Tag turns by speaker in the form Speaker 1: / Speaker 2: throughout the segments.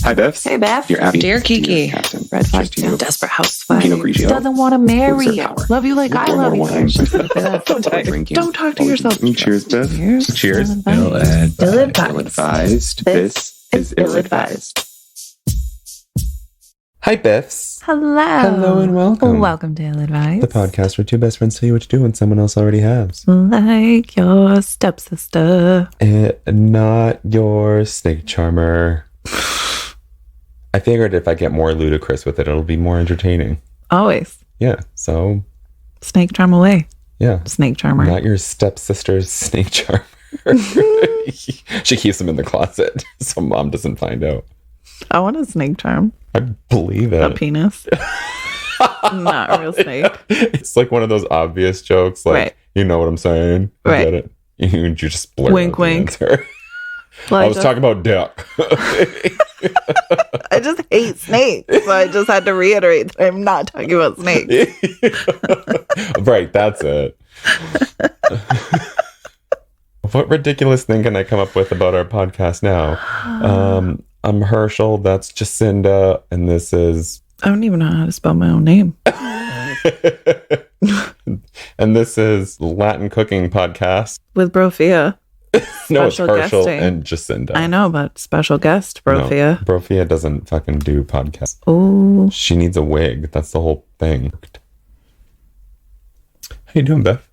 Speaker 1: Hi, Biffs.
Speaker 2: Hey, Beth.
Speaker 1: Dear Abby.
Speaker 3: Dear Kiki.
Speaker 1: Captain.
Speaker 2: Red flag.
Speaker 1: Cheers to you.
Speaker 2: Desperate housewife.
Speaker 1: Pinot Grigio.
Speaker 2: Doesn't want to marry
Speaker 1: Booster
Speaker 2: you.
Speaker 1: power.
Speaker 2: Love you like
Speaker 1: Look
Speaker 2: I
Speaker 1: for
Speaker 2: love
Speaker 1: more
Speaker 2: you.
Speaker 1: wine.
Speaker 2: Don't talk to yourself.
Speaker 1: Cheers, Biff.
Speaker 2: Cheers.
Speaker 1: Cheers.
Speaker 2: Ill-advised.
Speaker 1: Ill-advised. This is ill-advised.
Speaker 4: Hi, Biffs.
Speaker 2: Hello.
Speaker 4: Hello and welcome.
Speaker 2: Welcome to Ill-advised.
Speaker 4: The podcast where two best friends tell you what to do when someone else already has.
Speaker 2: Like your stepsister.
Speaker 4: Not your snake charmer. I figured if I get more ludicrous with it, it'll be more entertaining.
Speaker 2: Always.
Speaker 4: Yeah, so...
Speaker 2: Snake charm away.
Speaker 4: Yeah.
Speaker 2: Snake charmer.
Speaker 4: Not your stepsister's snake charmer. She keeps them in the closet so mom doesn't find out.
Speaker 2: I want a snake charm.
Speaker 4: I believe it.
Speaker 2: A penis. Not a real snake.
Speaker 4: It's like one of those obvious jokes. Like,
Speaker 2: Right.
Speaker 4: You know what I'm saying? You
Speaker 2: Right.
Speaker 4: get it? You just blur
Speaker 2: Wink,
Speaker 4: out the
Speaker 2: wink.
Speaker 4: answer.
Speaker 2: Well,
Speaker 4: I was talking about dick.
Speaker 2: I just hate snakes. So I just had to reiterate that I'm not talking about snakes.
Speaker 4: Right, that's it. What ridiculous thing can I come up with about our podcast now? I'm Herschel, that's Jacinda, and this is...
Speaker 2: I don't even know how to spell my own name.
Speaker 4: And this is Latin Cooking Podcast.
Speaker 2: With Brofia.
Speaker 4: No, it's
Speaker 2: Special
Speaker 4: Herschel
Speaker 2: guesting.
Speaker 4: and Jacinda.
Speaker 2: I know, but special guest, Brofia.
Speaker 4: No, Brofia doesn't fucking do podcasts.
Speaker 2: Oh,
Speaker 4: She needs a wig. That's the whole thing. How you doing, Beth?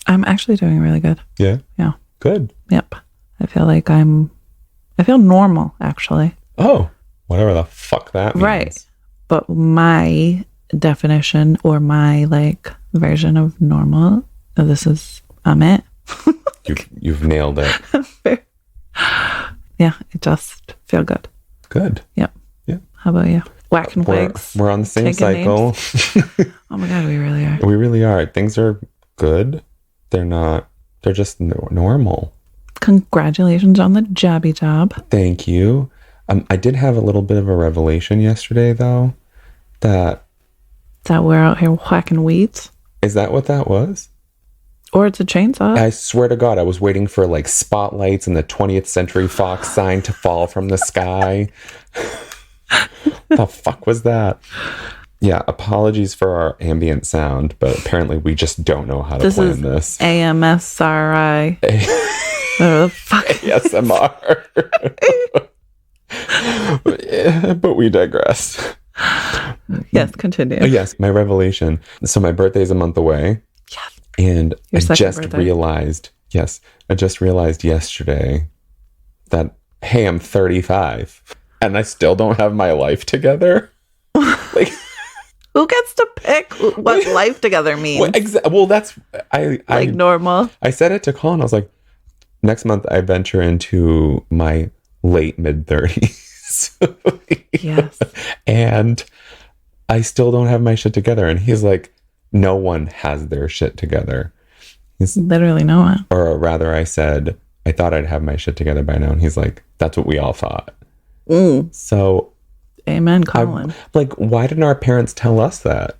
Speaker 2: I'm actually doing really good.
Speaker 4: Yeah?
Speaker 2: Yeah.
Speaker 4: Good.
Speaker 2: Yep. I feel normal, actually.
Speaker 4: Oh, whatever the fuck that means.
Speaker 2: Right. But my definition or my version of normal, I'm it.
Speaker 4: You've nailed it.
Speaker 2: Yeah, I just feel good.
Speaker 4: Good.
Speaker 2: Yep.
Speaker 4: Yeah.
Speaker 2: How about you? Whacking
Speaker 4: We're
Speaker 2: wigs.
Speaker 4: on the same
Speaker 2: taking
Speaker 4: cycle.
Speaker 2: Oh my God, we really are.
Speaker 4: We really are. Things are good. They're just normal.
Speaker 2: Congratulations on the jobby job.
Speaker 4: Thank you. I did have a little bit of a revelation yesterday, though. That
Speaker 2: We're out here whacking weeds?
Speaker 4: is that what that was?
Speaker 2: Or it's a chainsaw.
Speaker 4: I swear to God, I was waiting for spotlights and the 20th Century Fox sign to fall from the sky. The fuck was that? Yeah, apologies for our ambient sound, but apparently we just don't know how to plan this.
Speaker 2: AMSRI. Whatever the fuck.
Speaker 4: ASMR. But we digress.
Speaker 2: Yes, continue.
Speaker 4: Oh, yes, my revelation. So my birthday's a month away.
Speaker 2: Yes.
Speaker 4: And
Speaker 2: Your
Speaker 4: I
Speaker 2: second
Speaker 4: just
Speaker 2: birthday.
Speaker 4: realized yesterday that, hey, I'm 35 and I still don't have my life together. Like,
Speaker 2: Who gets to pick what life together means?
Speaker 4: well, that's, I
Speaker 2: Normal.
Speaker 4: I said it to Colin. I was like, next month I venture into my late mid 30s.
Speaker 2: Yes.
Speaker 4: And I still don't have my shit together. And he's like, no one has their shit together.
Speaker 2: Literally no one.
Speaker 4: Or rather, I said, I thought I'd have my shit together by now. And he's like, that's what we all thought. So,
Speaker 2: Amen, Colin.
Speaker 4: why didn't our parents tell us that?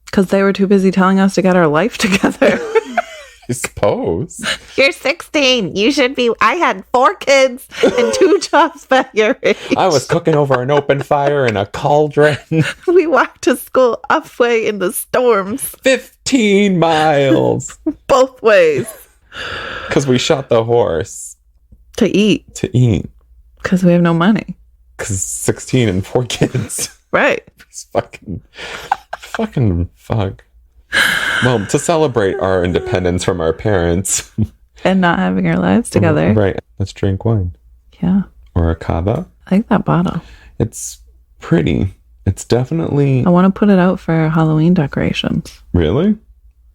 Speaker 2: Because they were too busy telling us to get our life together.
Speaker 4: I suppose.
Speaker 2: You're 16. You should be. I had 4 kids and 2 jobs by your age.
Speaker 4: I was cooking over an open fire in a cauldron.
Speaker 2: We walked to school halfway in the storms.
Speaker 4: 15 miles.
Speaker 2: Both ways.
Speaker 4: Because we shot the horse
Speaker 2: To eat. Because we have no money.
Speaker 4: Because 16 and 4 kids.
Speaker 2: Right.
Speaker 4: It's fucking fuck. Well, to celebrate our independence from our parents.
Speaker 2: And not having our lives together.
Speaker 4: Right. Let's drink wine.
Speaker 2: Yeah.
Speaker 4: Or a cava.
Speaker 2: I like that bottle.
Speaker 4: It's pretty. It's definitely...
Speaker 2: I want to put it out for Halloween decorations.
Speaker 4: Really?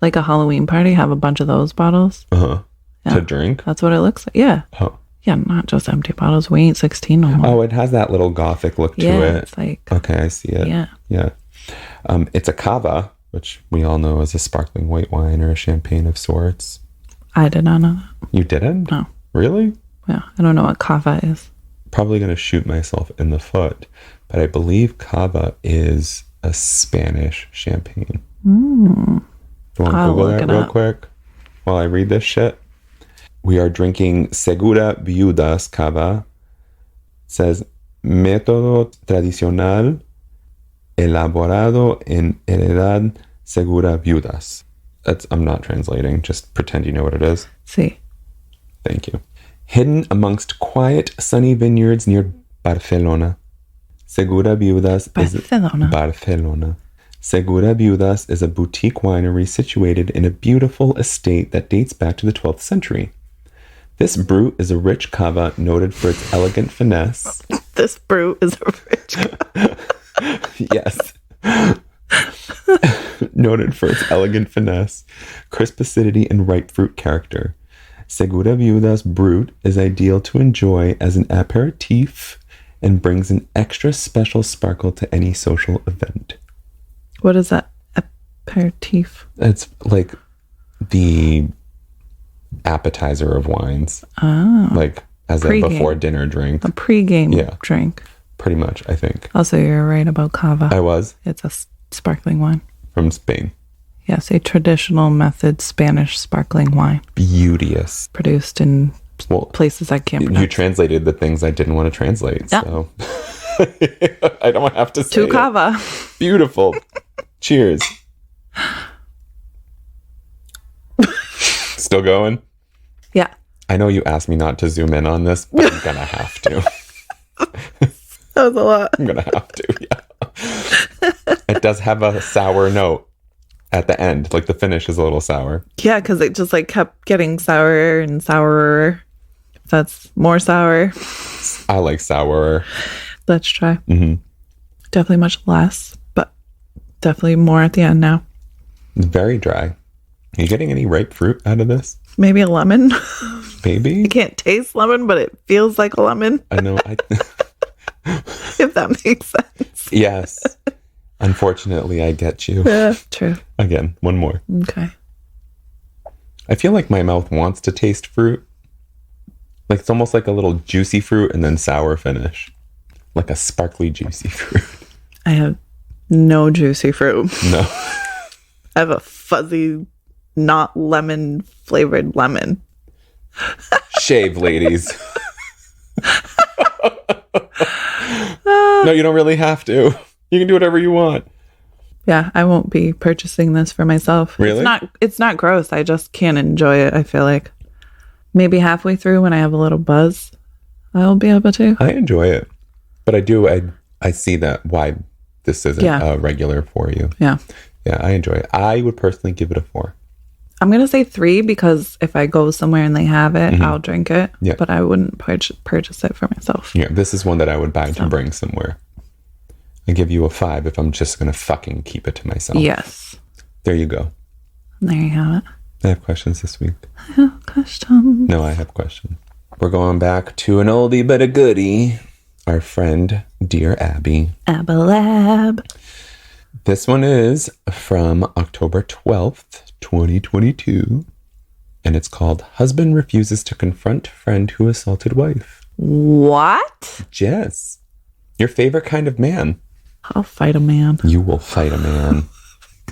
Speaker 2: Like a Halloween party, have a bunch of those bottles.
Speaker 4: Uh-huh.
Speaker 2: Yeah.
Speaker 4: To drink?
Speaker 2: That's what it looks like. Yeah.
Speaker 4: Oh.
Speaker 2: Yeah, not just empty bottles. We ain't 16 no more.
Speaker 4: Oh, it has that little gothic look to
Speaker 2: yeah,
Speaker 4: it.
Speaker 2: it's like...
Speaker 4: Okay, I see it.
Speaker 2: Yeah.
Speaker 4: Yeah. It's a cava, which we all know is a sparkling white wine or a champagne of sorts.
Speaker 2: I did not know that.
Speaker 4: You didn't?
Speaker 2: No.
Speaker 4: Really?
Speaker 2: Yeah. I don't know what kava is.
Speaker 4: Probably going to shoot myself in the foot, but I believe cava is a Spanish champagne. You want to
Speaker 2: I'll
Speaker 4: Google
Speaker 2: look
Speaker 4: that
Speaker 2: it
Speaker 4: real
Speaker 2: up.
Speaker 4: quick while I read this shit? We are drinking Segura Viudas Cava. It says método tradicional elaborado en heredad Segura Viudas. I'm not translating. Just pretend you know what it is.
Speaker 2: Sí.
Speaker 4: Thank you. Hidden amongst quiet, sunny vineyards near Barcelona. Segura Viudas Barcelona. Segura Viudas is a boutique winery situated in a beautiful estate that dates back to the 12th century. This brew is a rich cava noted for its elegant finesse.
Speaker 2: This brew is a rich cava.
Speaker 4: Yes. Noted for its elegant finesse, crisp acidity, and ripe fruit character. Segura Viudas Brut is ideal to enjoy as an aperitif and brings an extra special sparkle to any social event.
Speaker 2: What is that? Aperitif?
Speaker 4: It's like the appetizer of wines.
Speaker 2: Oh.
Speaker 4: Like as
Speaker 2: Pre-game.
Speaker 4: a before dinner drink.
Speaker 2: A pre-game drink.
Speaker 4: Pretty much, I think.
Speaker 2: Also, you're right about cava.
Speaker 4: I was.
Speaker 2: It's a sparkling wine.
Speaker 4: From Spain.
Speaker 2: Yes, a traditional method Spanish sparkling wine.
Speaker 4: Beauteous.
Speaker 2: Produced in places I can't pronounce.
Speaker 4: You translated the things I didn't want to translate, so I don't have to say
Speaker 2: To cava.
Speaker 4: Beautiful. Cheers. Still going?
Speaker 2: Yeah.
Speaker 4: I know you asked me not to zoom in on this, but I'm gonna have to.
Speaker 2: That was a lot.
Speaker 4: I'm gonna have to, yeah. It does have a sour note at the end. Like the finish is a little sour.
Speaker 2: Yeah, because it just like kept getting sourer and sourer. That's more sour.
Speaker 4: I like sour.
Speaker 2: Let's try.
Speaker 4: Mm-hmm.
Speaker 2: Definitely much less, but definitely more at the end now.
Speaker 4: It's very dry. Are you getting any ripe fruit out of this?
Speaker 2: Maybe a lemon.
Speaker 4: Maybe?
Speaker 2: I can't taste lemon, but it feels like a lemon.
Speaker 4: I know.
Speaker 2: If that makes sense.
Speaker 4: Yes. Unfortunately, I get you.
Speaker 2: Yeah, true.
Speaker 4: Again, one more.
Speaker 2: Okay.
Speaker 4: I feel like my mouth wants to taste fruit. Like it's almost like a little juicy fruit and then sour finish. Like a sparkly juicy fruit.
Speaker 2: I have no juicy fruit.
Speaker 4: No.
Speaker 2: I have a fuzzy, not lemon flavored lemon.
Speaker 4: Shave, ladies. No, you don't really have to. You can do whatever you want.
Speaker 2: Yeah, I won't be purchasing this for myself.
Speaker 4: Really?
Speaker 2: It's not gross. I just can't enjoy it, I feel like. Maybe halfway through when I have a little buzz, I'll be able to.
Speaker 4: I enjoy it. But I see that why this isn't a regular for you.
Speaker 2: Yeah.
Speaker 4: Yeah, I enjoy it. I would personally give it a 4.
Speaker 2: I'm going to say 3 because if I go somewhere and they have it, I'll drink it.
Speaker 4: Yeah.
Speaker 2: But I wouldn't purchase it for myself.
Speaker 4: Yeah, this is one that I would buy to bring somewhere. I give you a 5 if I'm just going to fucking keep it to myself.
Speaker 2: Yes.
Speaker 4: There you go.
Speaker 2: There you have it.
Speaker 4: I have questions this week.
Speaker 2: I have questions.
Speaker 4: No, I have questions. We're going back to an oldie but a goodie. Our friend, Dear Abby.
Speaker 2: Abalab.
Speaker 4: This one is from October 12th, 2022. And it's called Husband Refuses to Confront Friend Who Assaulted Wife.
Speaker 2: What?
Speaker 4: Yes. Your favorite kind of man.
Speaker 2: I'll fight a man.
Speaker 4: You will fight a man.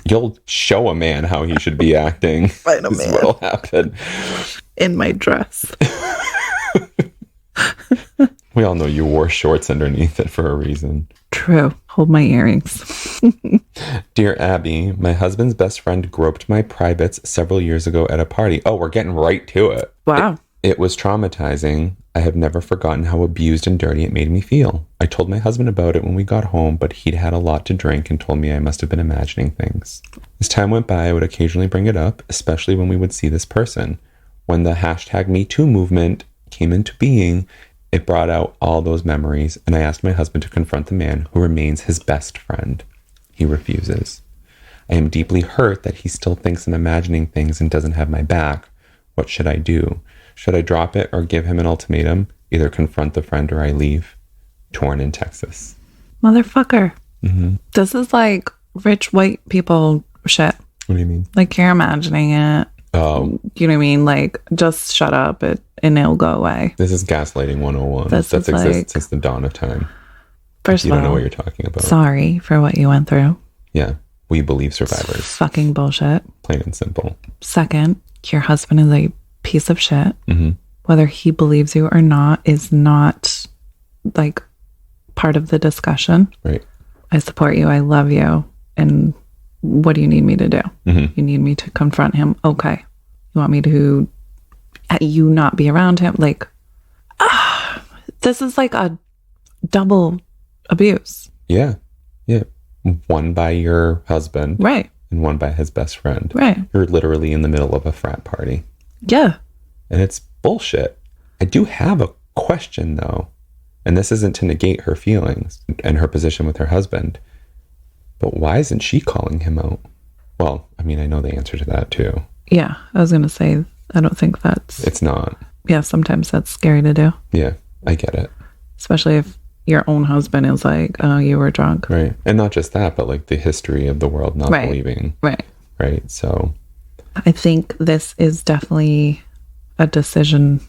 Speaker 4: You'll show a man how he should be acting.
Speaker 2: Fight a
Speaker 4: This
Speaker 2: man.
Speaker 4: is what'll happen.
Speaker 2: In my dress.
Speaker 4: We all know you wore shorts underneath it for a reason.
Speaker 2: True. Hold my earrings.
Speaker 4: Dear Abby, my husband's best friend groped my privates several years ago at a party. Oh, we're getting right to it.
Speaker 2: Wow.
Speaker 4: It was traumatizing. I have never forgotten how abused and dirty it made me feel. I told my husband about it when we got home, but he'd had a lot to drink and told me I must have been imagining things. As time went by, I would occasionally bring it up, especially when we would see this person. When the #MeToo movement came into being, it brought out all those memories, and I asked my husband to confront the man who remains his best friend. He refuses. I am deeply hurt that he still thinks I'm imagining things and doesn't have my back. What should I do? Should I drop it or give him an ultimatum? Either confront the friend or I leave. Torn in Texas.
Speaker 2: Motherfucker.
Speaker 4: Mm-hmm.
Speaker 2: This is like rich white people shit.
Speaker 4: What do you mean?
Speaker 2: Like you're imagining it.
Speaker 4: Oh.
Speaker 2: You know what I mean? Like just shut up and it'll go away.
Speaker 4: This is gaslighting 101.
Speaker 2: That's
Speaker 4: existed
Speaker 2: like,
Speaker 4: since the dawn of time.
Speaker 2: First
Speaker 4: You
Speaker 2: of all,
Speaker 4: don't know what you're talking about.
Speaker 2: sorry for what you went through.
Speaker 4: Yeah. We believe survivors.
Speaker 2: Fucking bullshit.
Speaker 4: Plain and simple.
Speaker 2: Second, your husband is a piece of shit.
Speaker 4: Mm-hmm.
Speaker 2: Whether he believes you or not is not like part of the discussion.
Speaker 4: Right.
Speaker 2: I support you. I love you. And what do you need me to do? You need me to confront him. Okay. You want me to you not be around him? Like, this is like a double abuse.
Speaker 4: Yeah. Yeah. One by your husband.
Speaker 2: Right.
Speaker 4: And one by his best friend.
Speaker 2: Right.
Speaker 4: You're literally in the middle of a frat party.
Speaker 2: Yeah.
Speaker 4: And it's bullshit. I do have a question, though. And this isn't to negate her feelings and her position with her husband. But why isn't she calling him out? Well, I mean, I know the answer to that, too.
Speaker 2: Yeah. I was going to say, I don't think that's...
Speaker 4: It's not.
Speaker 2: Yeah, sometimes that's scary to do.
Speaker 4: Yeah, I get it.
Speaker 2: Especially if your own husband is like, oh, you were drunk.
Speaker 4: Right. And not just that, but like the history of the world not believing.
Speaker 2: Right.
Speaker 4: Right. So
Speaker 2: I think this is definitely a decision.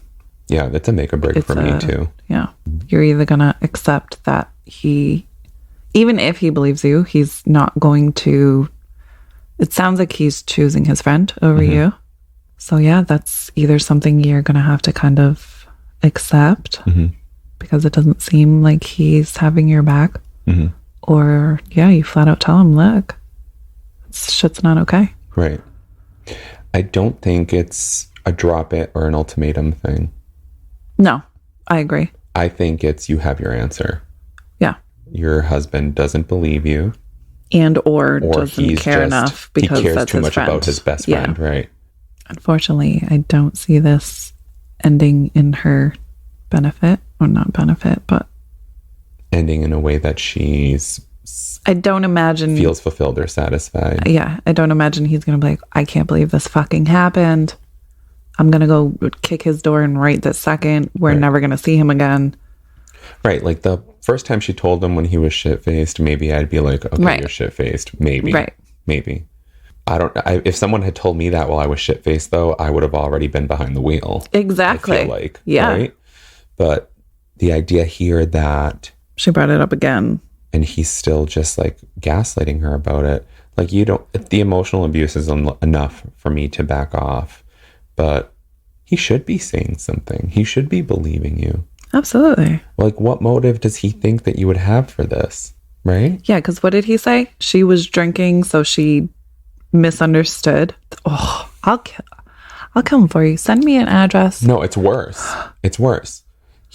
Speaker 4: Yeah, that's a make or break for me too.
Speaker 2: Yeah. You're either going to accept that he, even if he believes you, he's not going to, it sounds like he's choosing his friend over you. So yeah, that's either something you're going to have to kind of accept because it doesn't seem like he's having your back. Or yeah, you flat out tell him, look, shit's not okay.
Speaker 4: Right. I don't think it's a drop it or an ultimatum thing.
Speaker 2: No, I agree.
Speaker 4: I think it's you have your answer.
Speaker 2: Yeah.
Speaker 4: Your husband doesn't believe you.
Speaker 2: And or doesn't care enough because
Speaker 4: he cares
Speaker 2: that's
Speaker 4: too
Speaker 2: his
Speaker 4: much
Speaker 2: friend.
Speaker 4: about his best friend, right?
Speaker 2: Unfortunately, I don't see this ending in her benefit, or not benefit, but
Speaker 4: ending in a way that
Speaker 2: I don't imagine
Speaker 4: feels fulfilled or satisfied.
Speaker 2: Yeah, I don't imagine he's gonna be like, I can't believe this fucking happened. I'm gonna go kick his door in right this second. We're never gonna see him again.
Speaker 4: Right, like the first time she told him when he was shit-faced, maybe I'd be like, okay, you're shit-faced. Maybe. Right. Maybe. If someone had told me that while I was shit-faced, though, I would have already been behind the wheel.
Speaker 2: Exactly.
Speaker 4: I feel like. Yeah. Right? But the idea here that...
Speaker 2: She brought it up again.
Speaker 4: And he's still just like gaslighting her about it. Like, the emotional abuse is enough for me to back off. But he should be saying something. He should be believing you.
Speaker 2: Absolutely.
Speaker 4: Like, what motive does he think that you would have for this? Right?
Speaker 2: Yeah, because what did he say? She was drinking, so she misunderstood. Oh, I'll kill him for you. Send me an address.
Speaker 4: No, it's worse. It's worse.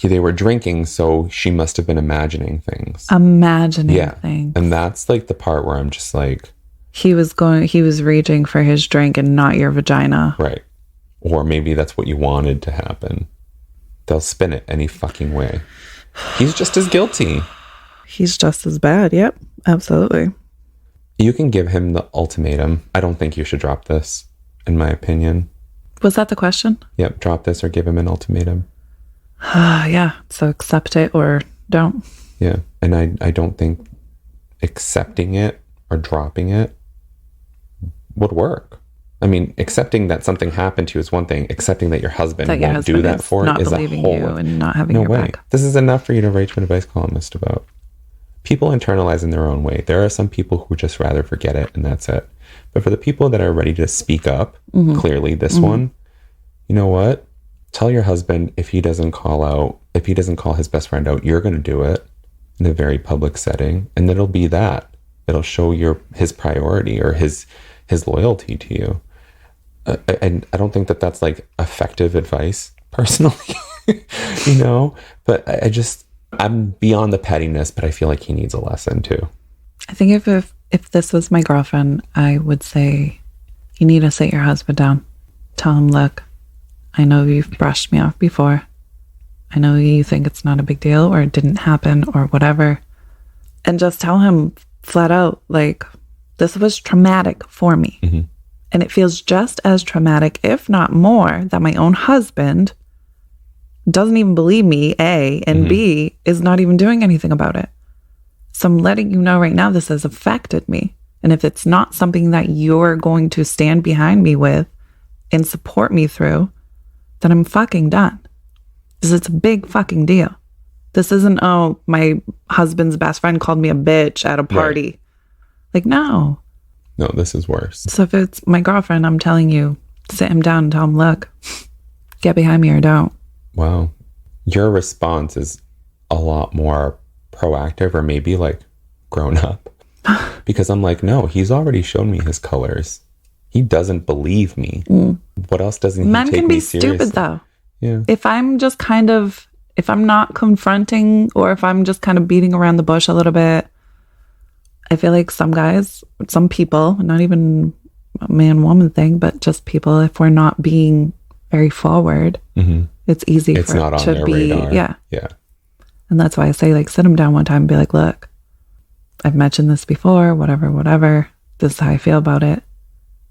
Speaker 4: They were drinking, so she must have been imagining things. Things. And that's like the part where I'm just like... He was
Speaker 2: reaching for his drink and not your vagina.
Speaker 4: Right. Or maybe that's what you wanted to happen. They'll spin it any fucking way. He's just as guilty.
Speaker 2: He's just as bad. Yep. Absolutely.
Speaker 4: You can give him the ultimatum. I don't think you should drop this, in my opinion.
Speaker 2: Was that the question?
Speaker 4: Yep. Drop this or give him an ultimatum.
Speaker 2: Yeah. So accept it or don't.
Speaker 4: Yeah. And I don't think accepting it or dropping it would work. I mean, accepting that something happened to you is one thing. Accepting that your husband won't do that for it is a whole...
Speaker 2: you and not having your back.
Speaker 4: This is enough for you to write to an advice columnist about. People internalize in their own way. There are some people who would just rather forget it and that's it. But for the people that are ready to speak up, clearly this one, you know what? Tell your husband if he doesn't call his best friend out, you're going to do it in a very public setting. And it'll be that. It'll show his priority or his loyalty to you. And I don't think that that's like effective advice personally, but I'm beyond the pettiness, but I feel like he needs a lesson too.
Speaker 2: I think if this was my girlfriend, I would say, you need to sit your husband down. Tell him, look, I know you've brushed me off before. I know you think it's not a big deal or it didn't happen or whatever. And just tell him flat out, like, this was traumatic for me. And it feels just as traumatic, if not more, that my own husband doesn't even believe me, A, and B, is not even doing anything about it. So I'm letting you know right now this has affected me. And if it's not something that you're going to stand behind me with and support me through, then I'm fucking done. Because it's a big fucking deal. This isn't, oh, my husband's best friend called me a bitch at a party. Right. Like, no.
Speaker 4: No, this is worse.
Speaker 2: So if it's my girlfriend, I'm telling you, sit him down and tell him, look, get behind me or don't.
Speaker 4: Wow. Your response is a lot more proactive or maybe like grown up. Because I'm like, no, he's already shown me his colors. He doesn't believe me. What else doesn't he
Speaker 2: Men
Speaker 4: take
Speaker 2: can
Speaker 4: me
Speaker 2: be
Speaker 4: seriously?
Speaker 2: stupid though.
Speaker 4: Yeah.
Speaker 2: If I'm not confronting, or if I'm just kind of beating around the bush a little bit, I feel like some people, not even a man-woman thing, but just people, if we're not being very forward, it's easy
Speaker 4: It's
Speaker 2: for
Speaker 4: not
Speaker 2: it
Speaker 4: on
Speaker 2: to
Speaker 4: their
Speaker 2: be.
Speaker 4: radar. Yeah.
Speaker 2: And that's why I say, like, sit them down one time and be like, look, I've mentioned this before, whatever. This is how I feel about it.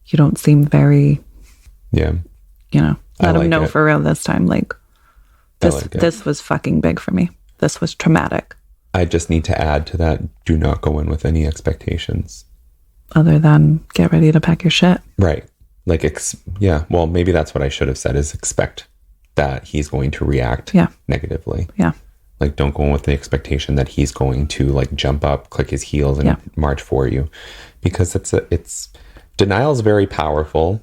Speaker 2: You don't seem very, let them know for real this time. Like, this was fucking big for me. This was traumatic.
Speaker 4: I just need to add to that, do not go in with any expectations.
Speaker 2: Other than get ready to pack your shit.
Speaker 4: Right. Like, well, maybe that's what I should have said, is expect that he's going to react negatively.
Speaker 2: Yeah.
Speaker 4: Like, don't go in with the expectation that he's going to like jump up, click his heels and march for you, because denial is very powerful.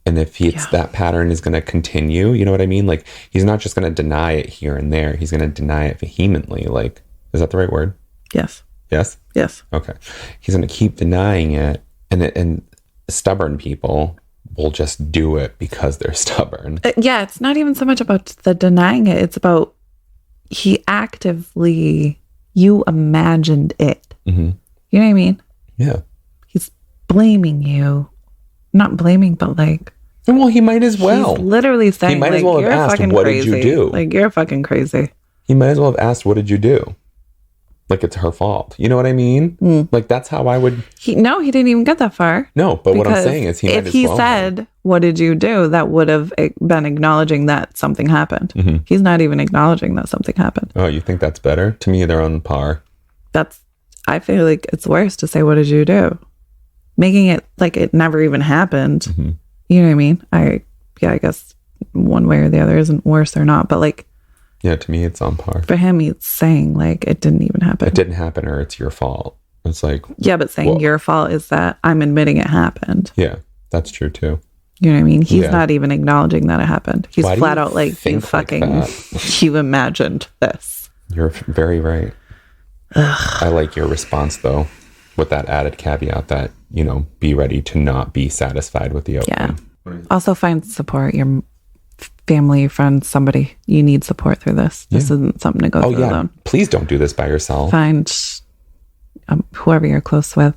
Speaker 4: And if that pattern is going to continue, you know what I mean? Like, he's not just going to deny it here and there. He's going to deny it vehemently. Like, is that the right word?
Speaker 2: Yes.
Speaker 4: Yes?
Speaker 2: Yes.
Speaker 4: Okay. He's going to keep denying it. And stubborn people will just do it because they're stubborn.
Speaker 2: It's not even so much about the denying it. It's about you imagined it.
Speaker 4: Mm-hmm.
Speaker 2: You know what I mean?
Speaker 4: Yeah.
Speaker 2: He's blaming you. Not blaming, but like...
Speaker 4: Well, he might as well.
Speaker 2: He's literally saying,
Speaker 4: he might as well have asked, what did you do?
Speaker 2: Like, you're fucking crazy.
Speaker 4: He might as well have asked, what did you do? Like, it's her fault. You know what I mean? Like, that's how I would...
Speaker 2: He didn't even get that far.
Speaker 4: No, but what I'm saying is
Speaker 2: if he said, what did you do? That would have been acknowledging that something happened. Mm-hmm. He's not even acknowledging that something happened.
Speaker 4: Oh, you think that's better? To me, they're on par.
Speaker 2: I feel like it's worse to say, what did you do? Making it like it never even happened. Mm-hmm. You know what I mean? I guess one way or the other isn't worse or not, but like...
Speaker 4: Yeah, to me, it's on par.
Speaker 2: For him, he's saying, like, it didn't even happen.
Speaker 4: It didn't happen, or it's your fault. It's like...
Speaker 2: Yeah, but saying your fault is that I'm admitting it happened.
Speaker 4: Yeah, that's true, too.
Speaker 2: You know what I mean? He's not even acknowledging that it happened. He's flat out like, you imagined this.
Speaker 4: You're very right. Ugh. I like your response, though, with that added caveat that, be ready to not be satisfied with the outcome.
Speaker 2: Yeah. Also find support. Your family, friends, somebody. You need support through this. This isn't something to go through alone.
Speaker 4: Please don't do this by yourself.
Speaker 2: Find whoever you're close with.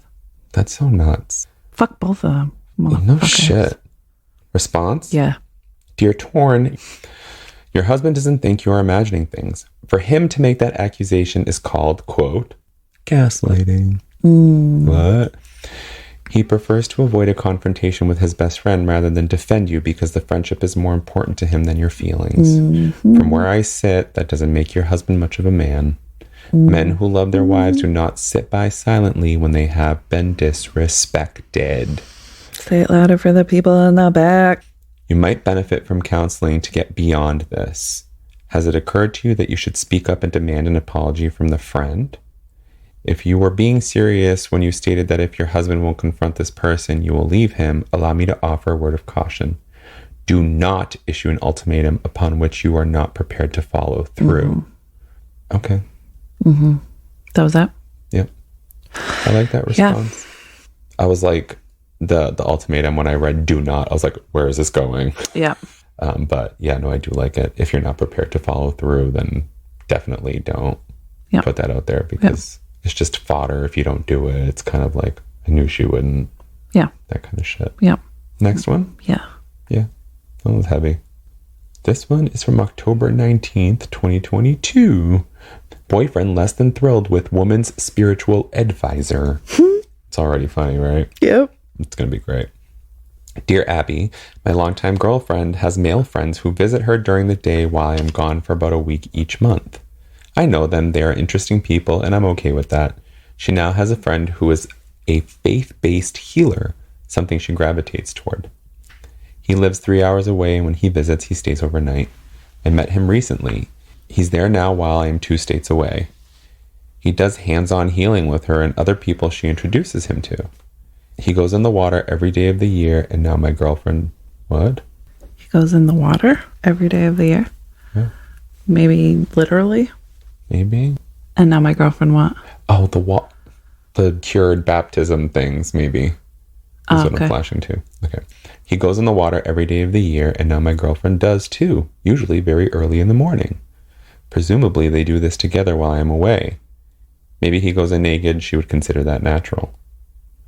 Speaker 4: That's so nuts.
Speaker 2: Fuck both of them.
Speaker 4: No shit. Response?
Speaker 2: Yeah. Dear
Speaker 4: Torn, your husband doesn't think you are imagining things. For him to make that accusation is called, quote, gaslighting. What? He prefers to avoid a confrontation with his best friend rather than defend you because the friendship is more important to him than your feelings. Mm-hmm. From where I sit, that doesn't make your husband much of a man. Men who love their wives do not sit by silently when they have been disrespected.
Speaker 2: Say it louder for the people in the back.
Speaker 4: You might benefit from counseling to get beyond this. Has it occurred to you that you should speak up and demand an apology from the friend? If you were being serious when you stated that if your husband won't confront this person, you will leave him, allow me to offer a word of caution. Do not issue an ultimatum upon which you are not prepared to follow through. Mm-hmm. Okay.
Speaker 2: Mm-hmm. That was that?
Speaker 4: Yep. I like that response. Yeah. I was like, the ultimatum, when I read do not, I was like, where is this going?
Speaker 2: Yeah.
Speaker 4: But yeah, no, I do like it. If you're not prepared to follow through, then definitely don't put that out there, because it's just fodder if you don't do it. It's kind of like, I knew she wouldn't.
Speaker 2: Yeah.
Speaker 4: That kind of shit.
Speaker 2: Yeah.
Speaker 4: Next one?
Speaker 2: Yeah.
Speaker 4: Yeah. That was heavy. This one is from October 19th, 2022. Boyfriend less than thrilled with woman's spiritual advisor. It's already funny, right?
Speaker 2: Yep.
Speaker 4: It's going to be great. Dear Abby, my longtime girlfriend has male friends who visit her during the day while I am gone for about a week each month. I know them, they are interesting people, and I'm okay with that. She now has a friend who is a faith-based healer, something she gravitates toward. He lives 3 hours away, and when he visits, he stays overnight. I met him recently. He's there now while I am 2 states away. He does hands-on healing with her and other people she introduces him to. He goes in the water every day of the year, and now my girlfriend... What?
Speaker 2: He goes in the water every day of the year?
Speaker 4: Yeah.
Speaker 2: Maybe literally?
Speaker 4: Maybe.
Speaker 2: And now my girlfriend what?
Speaker 4: Oh, the cured baptism things, maybe. Is what I'm flashing to. Okay. He goes in the water every day of the year, and now my girlfriend does too, usually very early in the morning. Presumably, they do this together while I am away. Maybe he goes in naked. She would consider that natural.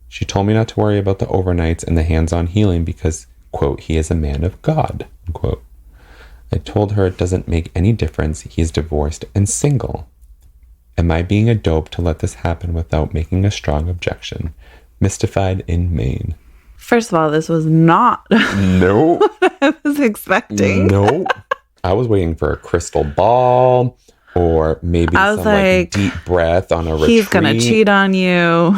Speaker 4: She told me not to worry about the overnights and the hands-on healing because, quote, he is a man of God, unquote. I told her it doesn't make any difference. He is divorced and single. Am I being a dope to let this happen without making a strong objection? Mystified in Maine.
Speaker 2: First of all, this was not
Speaker 4: No.
Speaker 2: what I was expecting.
Speaker 4: No. I was waiting for a crystal ball or maybe some like deep breath on a retreat.
Speaker 2: He's going to cheat on you.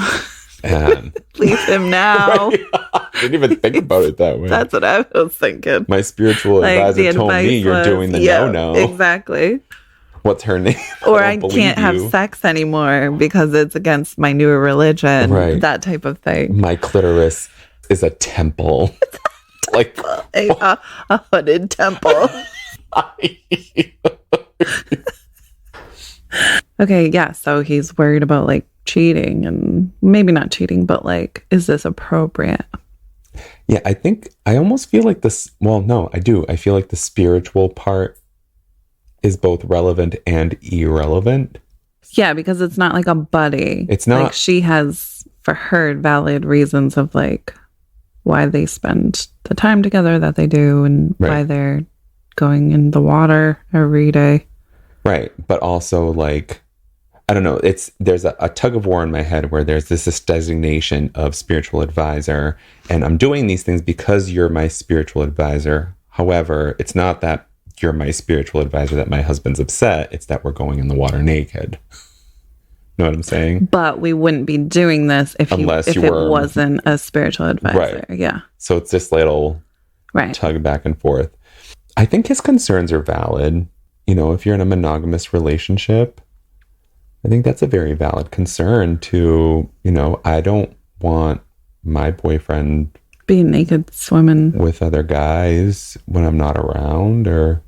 Speaker 4: And
Speaker 2: leave him now.
Speaker 4: Right? I didn't even think about it that way.
Speaker 2: That's what I was thinking.
Speaker 4: My spiritual advisor told me you're doing the no-no.
Speaker 2: Exactly.
Speaker 4: What's her name?
Speaker 2: Or I can't have sex anymore because it's against my newer religion.
Speaker 4: Right.
Speaker 2: That type of thing.
Speaker 4: My clitoris is a temple. Like
Speaker 2: a hooded temple. Okay, yeah. So he's worried about like cheating and maybe not cheating, but like, is this appropriate?
Speaker 4: Yeah, I almost feel like this. Well, no, I do. I feel like the spiritual part is both relevant and irrelevant.
Speaker 2: Yeah, because it's not like a buddy.
Speaker 4: It's not.
Speaker 2: Like she has, for her, valid reasons of like why they spend the time together that they do and why they're going in the water every day. Right.
Speaker 4: But also like, I don't know, there's a tug of war in my head where there's this designation of spiritual advisor, and I'm doing these things because you're my spiritual advisor. However, it's not that you're my spiritual advisor that my husband's upset. It's that we're going in the water naked. Know what I'm saying?
Speaker 2: But we wouldn't be doing this if it wasn't a spiritual advisor. Right. Yeah.
Speaker 4: So it's this little tug back and forth. I think his concerns are valid. You know, if you're in a monogamous relationship, I think that's a very valid concern to, you know, I don't want my boyfriend
Speaker 2: being naked swimming
Speaker 4: with other guys when I'm not around, or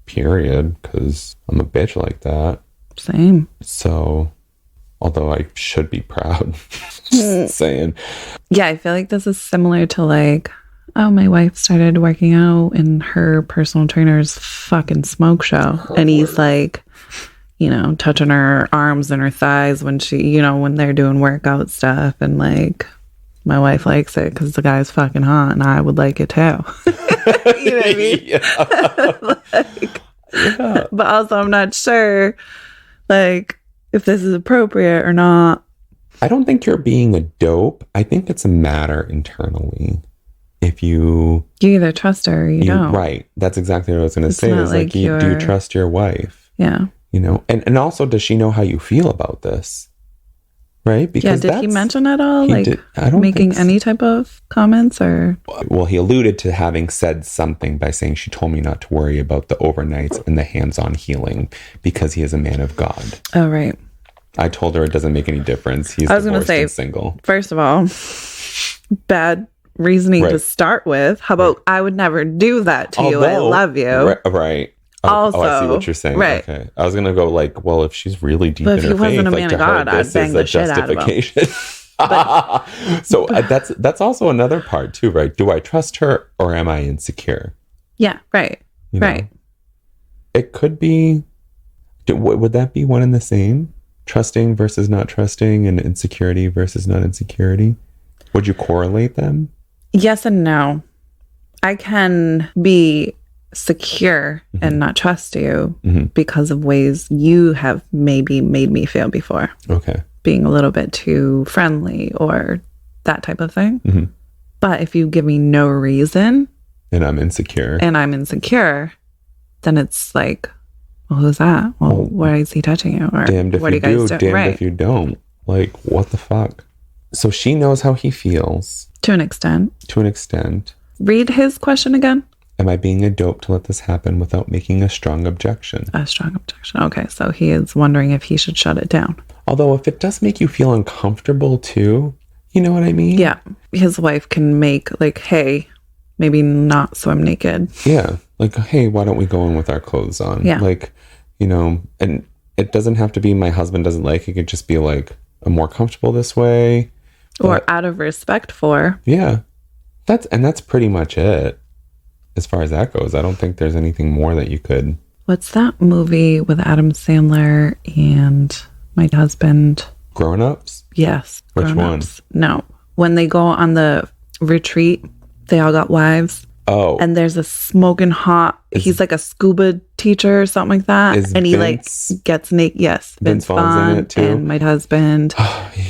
Speaker 4: period, because I'm a bitch like that.
Speaker 2: Same.
Speaker 4: So, although I should be proud, just saying.
Speaker 2: Yeah, I feel like this is similar to like, oh, my wife started working out in her personal trainer's fucking smoke show. And he's like, you know, touching her arms and her thighs when she, you know, when they're doing workout stuff. And like, my wife likes it because the guy's fucking hot and I would like it too. You know what I mean? Yeah. But also, I'm not sure, like, if this is appropriate or not.
Speaker 4: I don't think you're being a dope. I think it's a matter internally. If you
Speaker 2: either trust her or you don't.
Speaker 4: Right. That's exactly what I was going to say. Is like, do you trust your wife?
Speaker 2: Yeah.
Speaker 4: You know, and also, does she know how you feel about this? Right? Because
Speaker 2: did he mention at all? Like,
Speaker 4: I don't
Speaker 2: making any type of comments or?
Speaker 4: Well, he alluded to having said something by saying she told me not to worry about the overnights and the hands-on healing because he is a man of God.
Speaker 2: Oh, right.
Speaker 4: I told her it doesn't make any difference. He's divorced and single.
Speaker 2: First of all, bad reasoning to start with. How about I would never do that to you? I love you.
Speaker 4: Right.
Speaker 2: Also,
Speaker 4: I see what you're saying.
Speaker 2: Right.
Speaker 4: Okay. I was gonna go like, well, if she's really deep
Speaker 2: but
Speaker 4: in her faith,
Speaker 2: if he wasn't a man of God, I'd bang the shit out of him.
Speaker 4: So that's also another part too, right? Do I trust her or am I insecure?
Speaker 2: Yeah. Right.
Speaker 4: You know?
Speaker 2: Right.
Speaker 4: It could be. Would that be one and the same? Trusting versus not trusting, and insecurity versus not insecurity. Would you correlate them?
Speaker 2: Yes and no. I can be secure and not trust you because of ways you have maybe made me feel before.
Speaker 4: Okay.
Speaker 2: Being a little bit too friendly or that type of thing. Mm-hmm. But if you give me no reason
Speaker 4: and I'm insecure,
Speaker 2: then it's like, well, who's that? Well, why is he touching you? Or
Speaker 4: damned if
Speaker 2: what
Speaker 4: you
Speaker 2: are you guys
Speaker 4: do, damned if you don't. Like, what the fuck? So she knows how he feels.
Speaker 2: To an extent. Read his question again.
Speaker 4: Am I being a dope to let this happen without making a strong objection?
Speaker 2: A strong objection. Okay, so he is wondering if he should shut it down.
Speaker 4: Although if it does make you feel uncomfortable too, you know what I mean?
Speaker 2: Yeah. His wife can make like, hey, maybe not swim naked.
Speaker 4: Yeah. Like, hey, why don't we go in with our clothes on?
Speaker 2: Yeah.
Speaker 4: Like, you know, and it doesn't have to be my husband doesn't like it. It could just be like, I'm more comfortable this way.
Speaker 2: Or out of respect for.
Speaker 4: Yeah. That's pretty much it. As far as that goes, I don't think there's anything more that you could.
Speaker 2: What's that movie with Adam Sandler and my husband?
Speaker 4: Grown Ups?
Speaker 2: Yes.
Speaker 4: Which
Speaker 2: Grown
Speaker 4: one?
Speaker 2: Ups. No. When they go on the retreat, they all got wives.
Speaker 4: Oh.
Speaker 2: And there's a smoking hot, he's like a scuba teacher or something like that. And he gets naked. Yes.
Speaker 4: Vince Vaughn's in it too.
Speaker 2: And my husband.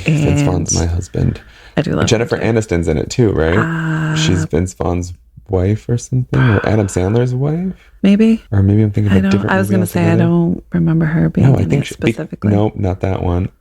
Speaker 4: Vince Vaughn's my husband.
Speaker 2: I do love
Speaker 4: Jennifer Aniston's in it too, right? She's Vince Vaughn's wife or something, or Adam Sandler's wife.
Speaker 2: Maybe.
Speaker 4: Or maybe I'm thinking of a different movie.
Speaker 2: I was going to say, I don't remember her being in it specifically.
Speaker 4: Nope, not that one.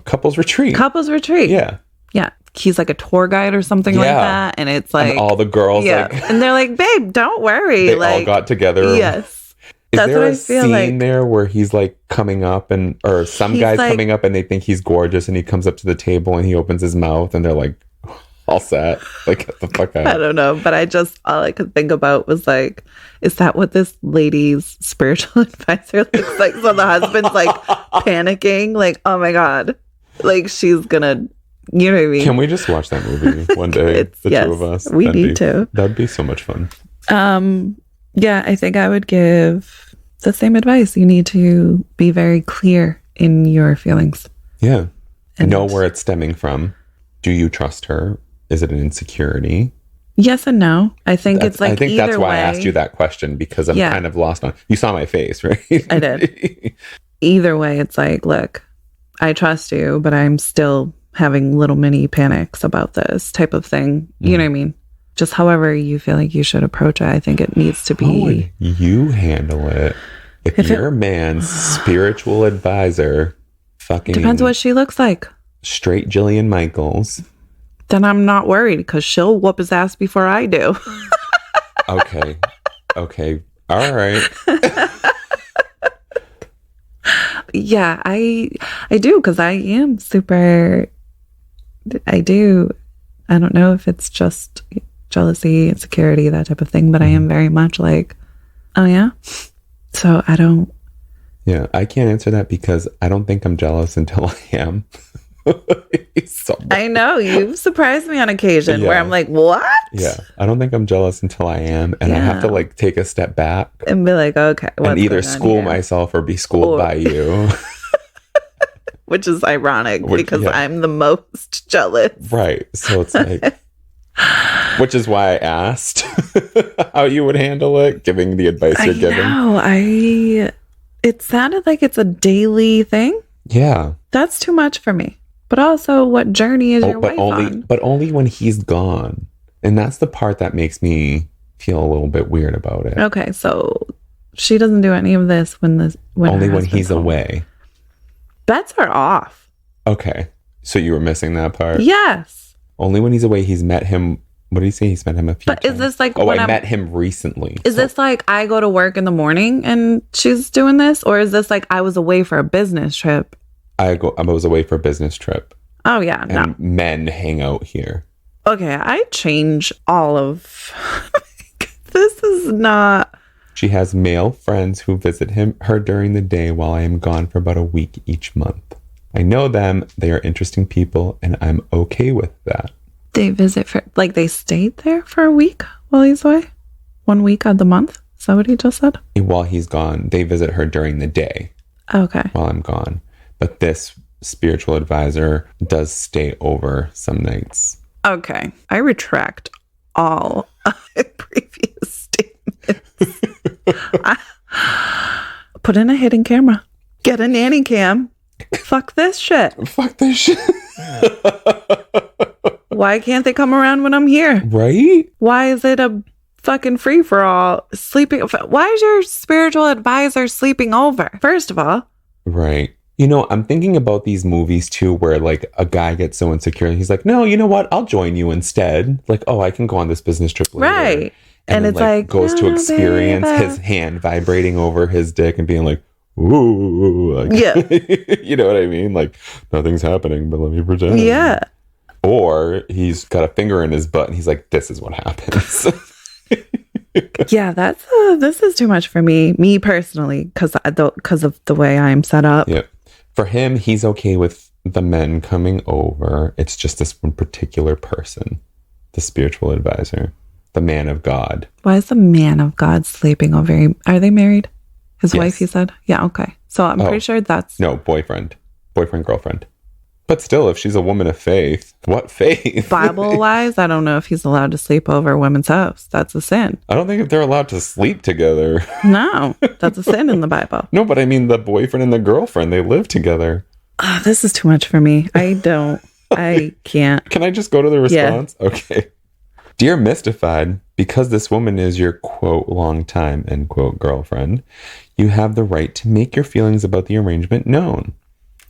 Speaker 4: Couples Retreat.
Speaker 2: Couples Retreat.
Speaker 4: Yeah.
Speaker 2: Yeah. He's like a tour guide or something like that. And it's like.
Speaker 4: And all the girls.
Speaker 2: Yeah. And they're like, babe, don't worry.
Speaker 4: They all got together.
Speaker 2: Yes.
Speaker 4: Is there a scene there where he's like coming up or some guy's coming up and they think he's gorgeous and he comes up to the table and he opens his mouth and they're like all set? Like, get the fuck out.
Speaker 2: I don't know. But all I could think about was like, is that what this lady's spiritual advisor looks like? So the husband's like panicking, like, oh my God. Like she's gonna, you know what I mean?
Speaker 4: Can we just watch that movie one day? Two of us.
Speaker 2: We need to.
Speaker 4: That'd be so much fun.
Speaker 2: Yeah, I think I would give the same advice. You need to be very clear in your feelings.
Speaker 4: Yeah. And know where it's stemming from. Do you trust her? Is it an insecurity?
Speaker 2: Yes and no. I think it's like, I think that's why
Speaker 4: I asked you that question, because I'm kind of lost on. You saw my face, right?
Speaker 2: I did. Either way, it's like, look, I trust you, but I'm still having little mini panics about this type of thing. You know what I mean? Just however you feel like you should approach it. I think it needs to be.
Speaker 4: How would you handle it if your man's spiritual advisor fucking
Speaker 2: depends what she looks like.
Speaker 4: Straight Jillian Michaels.
Speaker 2: Then I'm not worried because she'll whoop his ass before I do.
Speaker 4: Okay. All right.
Speaker 2: Yeah, I do, because I am super. I do. I don't know if it's just jealousy, insecurity, that type of thing, but I am very much like, oh yeah. So I don't.
Speaker 4: Yeah, I can't answer that because I don't think I'm jealous until I am.
Speaker 2: I know you've surprised me on occasion where I'm like, what?
Speaker 4: Yeah, I don't think I'm jealous until I am, and I have to like take a step back
Speaker 2: and be like, okay,
Speaker 4: and either school myself or be schooled by you.
Speaker 2: Which is ironic because I'm the most jealous.
Speaker 4: Right. So it's like, which is why I asked how you would handle it, giving the advice you're giving.
Speaker 2: No, it sounded like it's a daily thing.
Speaker 4: Yeah.
Speaker 2: That's too much for me. But also, what journey is your wife on?
Speaker 4: But only when he's gone. And that's the part that makes me feel a little bit weird about it.
Speaker 2: Okay, so she doesn't do any of this when
Speaker 4: only when he's away.
Speaker 2: Bets are off.
Speaker 4: Okay. So you were missing that part?
Speaker 2: Yes.
Speaker 4: Only when he's away. He's met him. What did he say? He's met him a few times.
Speaker 2: But is this like...
Speaker 4: I met him recently.
Speaker 2: Is this like I go to work in the morning and she's doing this? Or is this like I was away for a business trip?
Speaker 4: I was away for a business trip.
Speaker 2: Oh, yeah.
Speaker 4: And men hang out here.
Speaker 2: Okay. I change all of... This is not...
Speaker 4: She has male friends who visit her during the day while I am gone for about a week each month. I know them. They are interesting people, and I'm okay with that.
Speaker 2: They visit for... Like, they stayed there for a week while he's away? 1 week of the month? Is that what he just said?
Speaker 4: While he's gone. They visit her during the day.
Speaker 2: Okay.
Speaker 4: While I'm gone. But this spiritual advisor does stay over some nights.
Speaker 2: Okay. I retract all previous statements. Put in a hidden camera. Get a nanny cam. Fuck this shit.
Speaker 4: Fuck this shit.
Speaker 2: Why can't they come around when I'm here?
Speaker 4: Right?
Speaker 2: Why is it a fucking free for all? Sleeping. Why is your spiritual advisor sleeping over? First of all.
Speaker 4: Right. You know, I'm thinking about these movies too, where like a guy gets so insecure and he's like, no, you know what? I'll join you instead. Like, oh, I can go on this business trip later.
Speaker 2: Right.
Speaker 4: And then,
Speaker 2: it's like
Speaker 4: goes to experience his hand vibrating over his dick and being like, ooh. Like,
Speaker 2: yeah.
Speaker 4: You know what I mean? Like, nothing's happening, but let me pretend.
Speaker 2: Yeah.
Speaker 4: Or he's got a finger in his butt and he's like, this is what happens.
Speaker 2: Yeah, this is too much for me personally, because of the way I'm set up.
Speaker 4: Yeah. For him, he's okay with the men coming over. It's just this one particular person, the spiritual advisor, the man of God.
Speaker 2: Why is the man of God sleeping over him? Are they married? His
Speaker 4: Yes.
Speaker 2: wife, you said? Yeah, okay. So I'm pretty sure that's...
Speaker 4: No, boyfriend, girlfriend. But still, if she's a woman of faith, what faith?
Speaker 2: Bible-wise, I don't know if he's allowed to sleep over a woman's house. That's a sin.
Speaker 4: I don't think if they're allowed to sleep together.
Speaker 2: No, that's a sin in the Bible.
Speaker 4: No, but I mean the boyfriend and the girlfriend, they live together.
Speaker 2: Oh, this is too much for me. I can't.
Speaker 4: Can I just go to the response? Yeah. Okay. Dear Mystified, because this woman is your, quote, long time, end quote, girlfriend, you have the right to make your feelings about the arrangement known.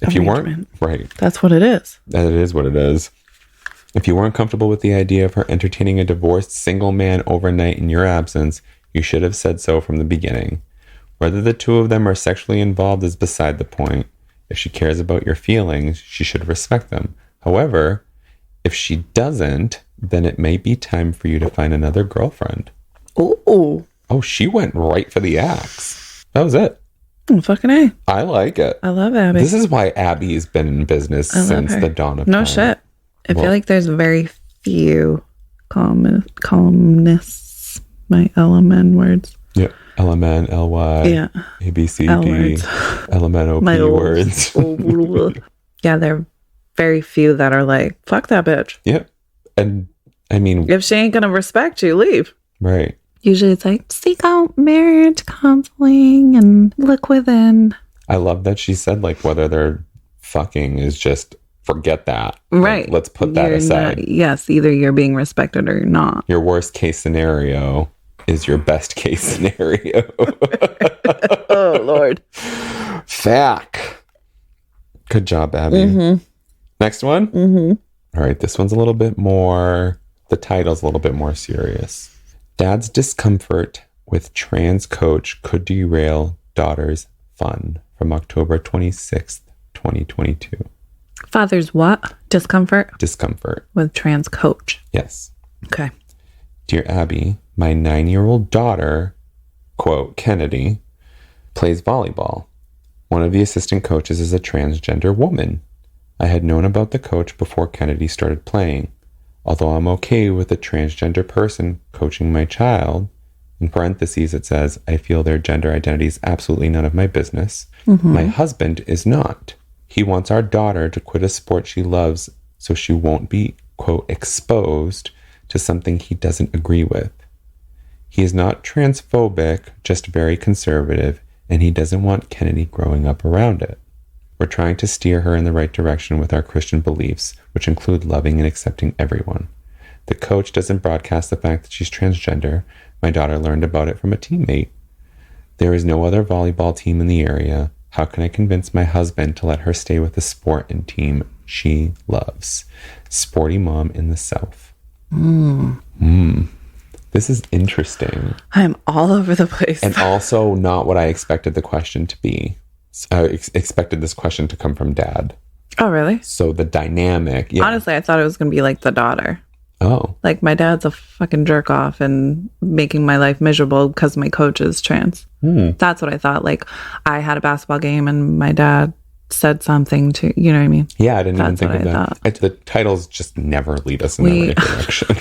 Speaker 4: If you weren't, right.
Speaker 2: That's what it is.
Speaker 4: That is what it is. If you weren't comfortable with the idea of her entertaining a divorced single man overnight in your absence, you should have said so from the beginning. Whether the two of them are sexually involved is beside the point. If she cares about your feelings, she should respect them. However, if she doesn't, then it may be time for you to find another girlfriend.
Speaker 2: Oh,
Speaker 4: she went right for the axe. That was it.
Speaker 2: Fucking A.
Speaker 4: I like it.
Speaker 2: I love Abby.
Speaker 4: This is why Abby has been in business since the dawn of time.
Speaker 2: No shit. I feel like there's very few columnists, my LMN words.
Speaker 4: Yep. LMN, LY,
Speaker 2: yeah.
Speaker 4: ABCD, LMNOP words.
Speaker 2: Yeah, there are very few that are like, fuck that bitch.
Speaker 4: Yep. And I mean,
Speaker 2: if she ain't gonna respect you, leave.
Speaker 4: Right.
Speaker 2: Usually it's like, seek out marriage counseling and look within.
Speaker 4: I love that she said, like, whether they're fucking is just forget that.
Speaker 2: Right.
Speaker 4: Like, let's put that aside.
Speaker 2: Yes, either you're being respected or you're not.
Speaker 4: Your worst case scenario is your best case scenario.
Speaker 2: Oh, Lord.
Speaker 4: Fack. Good job, Abby.
Speaker 2: Mm-hmm.
Speaker 4: Next one?
Speaker 2: Mm-hmm.
Speaker 4: All right, this one's a little bit more, the title's a little bit more serious. Dad's discomfort with trans coach could derail daughter's fun, from October 26th, 2022.
Speaker 2: Father's what? Discomfort?
Speaker 4: Discomfort.
Speaker 2: With trans coach.
Speaker 4: Yes.
Speaker 2: Okay.
Speaker 4: Dear Abby, my 9-year-old daughter, quote, Kennedy, plays volleyball. One of the assistant coaches is a transgender woman. I had known about the coach before Kennedy started playing. Although I'm okay with a transgender person coaching my child, in parentheses it says, I feel their gender identity is absolutely none of my business. Mm-hmm. My husband is not. He wants our daughter to quit a sport she loves so she won't be, quote, exposed to something he doesn't agree with. He is not transphobic, just very conservative, and he doesn't want Kennedy growing up around it. We're trying to steer her in the right direction with our Christian beliefs, which include loving and accepting everyone. The coach doesn't broadcast the fact that she's transgender. My daughter learned about it from a teammate. There is no other volleyball team in the area. How can I convince my husband to let her stay with the sport and team she loves? Sporty mom in the South. This is interesting.
Speaker 2: I'm all over the place.
Speaker 4: And also not what I expected the question to be. I expected this question to come from Dad.
Speaker 2: Oh, really?
Speaker 4: So the dynamic. Yeah.
Speaker 2: Honestly, I thought it was going to be like the daughter.
Speaker 4: Oh.
Speaker 2: Like, my dad's a fucking jerk off and making my life miserable because my coach is trans. That's what I thought. Like, I had a basketball game and my dad said something to, you know what I mean?
Speaker 4: Yeah, I didn't even think of that. The titles just never lead us in the right direction.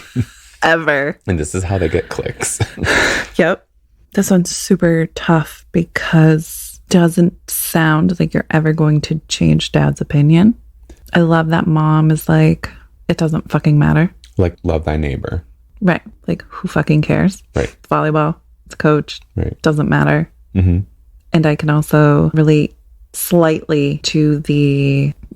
Speaker 2: Ever.
Speaker 4: And this is how they get clicks.
Speaker 2: Yep. This one's super tough because doesn't sound like you're ever going to change Dad's opinion. I love that mom is like, it doesn't fucking matter.
Speaker 4: Like, love thy neighbor.
Speaker 2: Right. Like, who fucking cares?
Speaker 4: Right.
Speaker 2: It's volleyball. It's a coach.
Speaker 4: Right.
Speaker 2: Doesn't matter.
Speaker 4: Mm-hmm.
Speaker 2: And I can also relate slightly to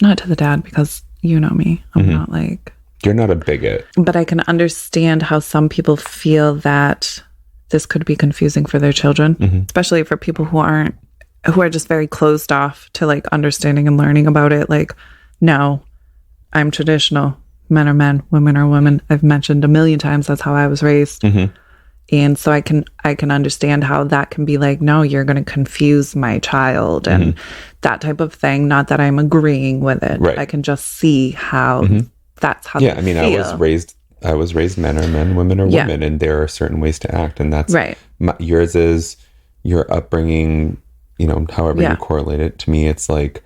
Speaker 2: not to the dad, because you know me. I'm not like...
Speaker 4: You're not a bigot.
Speaker 2: But I can understand how some people feel that this could be confusing for their children, especially for people who are just very closed off to like understanding and learning about it. Like, no, I'm traditional. Men are men, women are women. I've mentioned a million times that's how I was raised. And so I can understand how that can be like, no, you're going to confuse my child and that type of thing. Not that I'm agreeing with it.
Speaker 4: Right.
Speaker 2: I can just see how that's how
Speaker 4: I mean,
Speaker 2: feel.
Speaker 4: I was raised I was raised men are men, women are
Speaker 2: Yeah.
Speaker 4: women, and there are certain ways to act, and that's
Speaker 2: Right.
Speaker 4: yours is your upbringing, you know, however
Speaker 2: Yeah.
Speaker 4: you correlate it. To me, it's like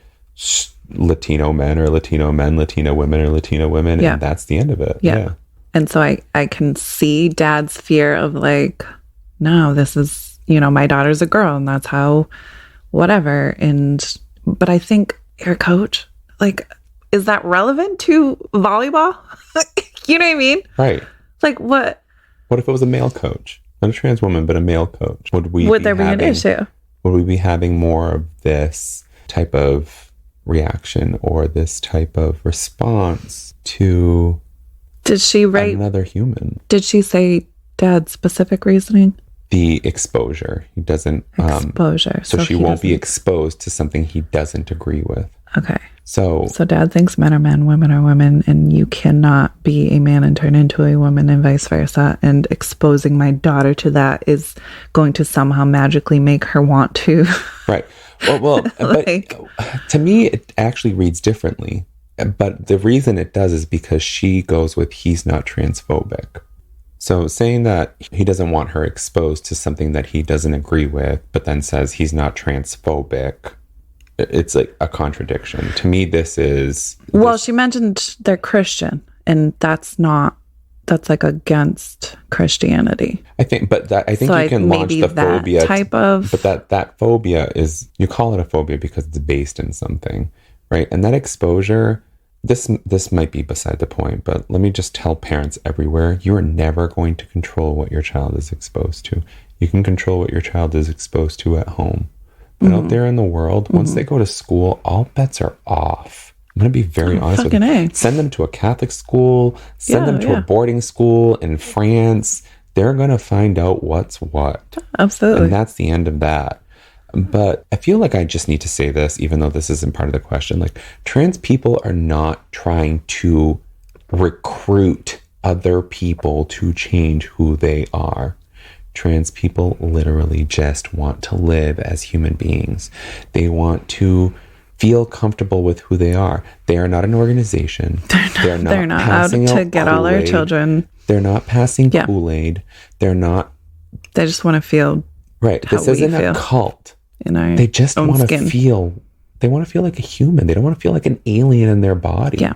Speaker 4: Latino men or Latino men, Latino women or Latino women,
Speaker 2: Yeah.
Speaker 4: and that's the end of it.
Speaker 2: Yeah. And so I can see dad's fear of like, no, this is, you know, my daughter's a girl and that's how, whatever. But I think your coach, like, is that relevant to volleyball? You know what I mean?
Speaker 4: Right.
Speaker 2: Like what?
Speaker 4: What if it was a male coach? Not a trans woman, but a male coach.
Speaker 2: Would there be an issue?
Speaker 4: Would we be having more of this type of reaction or this type of response to
Speaker 2: Did she rate
Speaker 4: another human?
Speaker 2: Did she say dad's specific reasoning?
Speaker 4: The exposure. He doesn't
Speaker 2: Exposure.
Speaker 4: so she
Speaker 2: he
Speaker 4: won't be
Speaker 2: doesn't-
Speaker 4: exposed to something he doesn't agree with.
Speaker 2: Okay.
Speaker 4: So
Speaker 2: So dad thinks men are men, women are women, and you cannot be a man and turn into a woman and vice versa. And exposing my daughter to that is going to somehow magically make her want to.
Speaker 4: right. Well,
Speaker 2: Like-
Speaker 4: but to me, it actually reads differently. But the reason it does is because she goes with he's not transphobic. So saying that he doesn't want her exposed to something that he doesn't agree with, but then says he's not transphobic, it's like a contradiction. To me, this is...
Speaker 2: Well, she mentioned they're Christian, and that's like against Christianity.
Speaker 4: I think
Speaker 2: So
Speaker 4: you can launch
Speaker 2: maybe
Speaker 4: the
Speaker 2: that
Speaker 4: phobia
Speaker 2: type of-
Speaker 4: but that phobia is, you call it a phobia because it's based in something, right? And that exposure, this might be beside the point, but let me just tell parents everywhere, you are never going to control what your child is exposed to. You can control what your child is exposed to at home. But out there in the world, once they go to school, all bets are off. I'm going to be very honest with you.
Speaker 2: fucking A.
Speaker 4: Send them to a Catholic school, send them to a boarding school in France. They're going to find out what's what.
Speaker 2: Absolutely.
Speaker 4: And that's the end of that. But I feel like I just need to say this, even though this isn't part of the question. Like, trans people are not trying to recruit other people to change who they are. Trans people literally just want to live as human beings. They want to feel comfortable with who they are. They are not an organization. They're not
Speaker 2: out
Speaker 4: passing
Speaker 2: to
Speaker 4: out
Speaker 2: get all our
Speaker 4: Kool-Aid.
Speaker 2: children.
Speaker 4: They're not passing
Speaker 2: Yeah.
Speaker 4: Kool-Aid. They're not...
Speaker 2: They just want to feel,
Speaker 4: Right.
Speaker 2: How
Speaker 4: This
Speaker 2: we
Speaker 4: isn't a
Speaker 2: feel.
Speaker 4: cult.
Speaker 2: you know,
Speaker 4: They just
Speaker 2: own
Speaker 4: want to
Speaker 2: skin.
Speaker 4: feel... They want to feel like a human. They don't want to feel like an alien in their body.
Speaker 2: Yeah.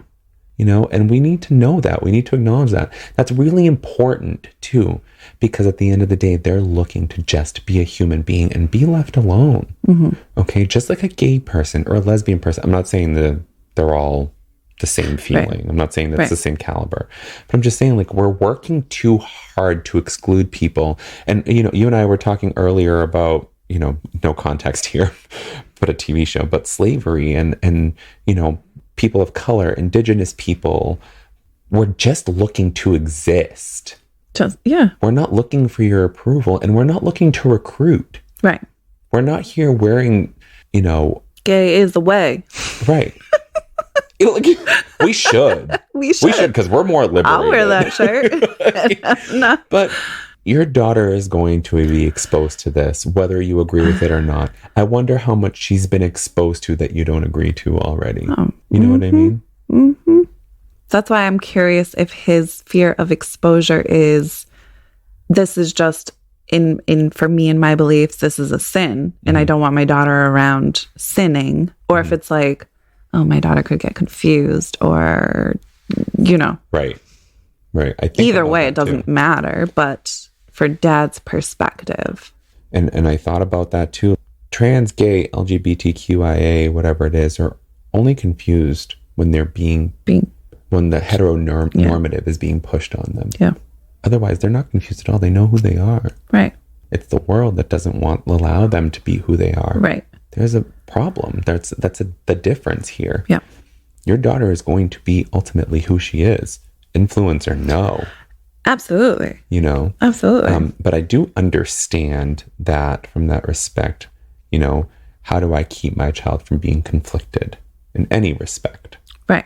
Speaker 4: You know, and we need to know that. We need to acknowledge that. That's really important too, because at the end of the day, they're looking to just be a human being and be left alone.
Speaker 2: Mm-hmm.
Speaker 4: Okay. Just like a gay person or a lesbian person. I'm not saying that they're all the same feeling.
Speaker 2: Right.
Speaker 4: I'm not saying that's
Speaker 2: Right.
Speaker 4: the same caliber, but I'm just saying, like, we're working too hard to exclude people. And, you know, you and I were talking earlier about, you know, no context here, but a TV show, but slavery and, you know, people of color, indigenous people, we're just looking to exist.
Speaker 2: Yeah.
Speaker 4: We're not looking for your approval, and we're not looking to recruit.
Speaker 2: Right.
Speaker 4: We're not here wearing, you know,
Speaker 2: Gay is the way.
Speaker 4: right. Like, we should.
Speaker 2: We should.
Speaker 4: because we're more liberated.
Speaker 2: I'll wear that shirt. No.
Speaker 4: But your daughter is going to be exposed to this, whether you agree with it or not. I wonder how much she's been exposed to that you don't agree to already. You know what I mean?
Speaker 2: Mm-hmm. That's why I'm curious if his fear of exposure is, this is just in for me and my beliefs, this is a sin, and I don't want my daughter around sinning, or if it's like, oh, my daughter could get confused, or, you know,
Speaker 4: Right. I think
Speaker 2: either
Speaker 4: about
Speaker 2: way,
Speaker 4: that
Speaker 2: it doesn't
Speaker 4: too.
Speaker 2: matter. But for dad's perspective,
Speaker 4: And I thought about that too. Trans, gay, LGBTQIA, whatever it is, are only confused when they're when the heteronormative is being pushed on them.
Speaker 2: yeah,
Speaker 4: Otherwise, they're not confused at all. They know who they are.
Speaker 2: right,
Speaker 4: It's the world that doesn't allow them to be who they are.
Speaker 2: right,
Speaker 4: There's a problem. That's the difference here.
Speaker 2: yeah,
Speaker 4: Your daughter is going to be ultimately who she is. Influencer, no.
Speaker 2: absolutely,
Speaker 4: You know?
Speaker 2: absolutely,
Speaker 4: But I do understand that from that respect, you know, how do I keep my child from being conflicted in any respect?
Speaker 2: right,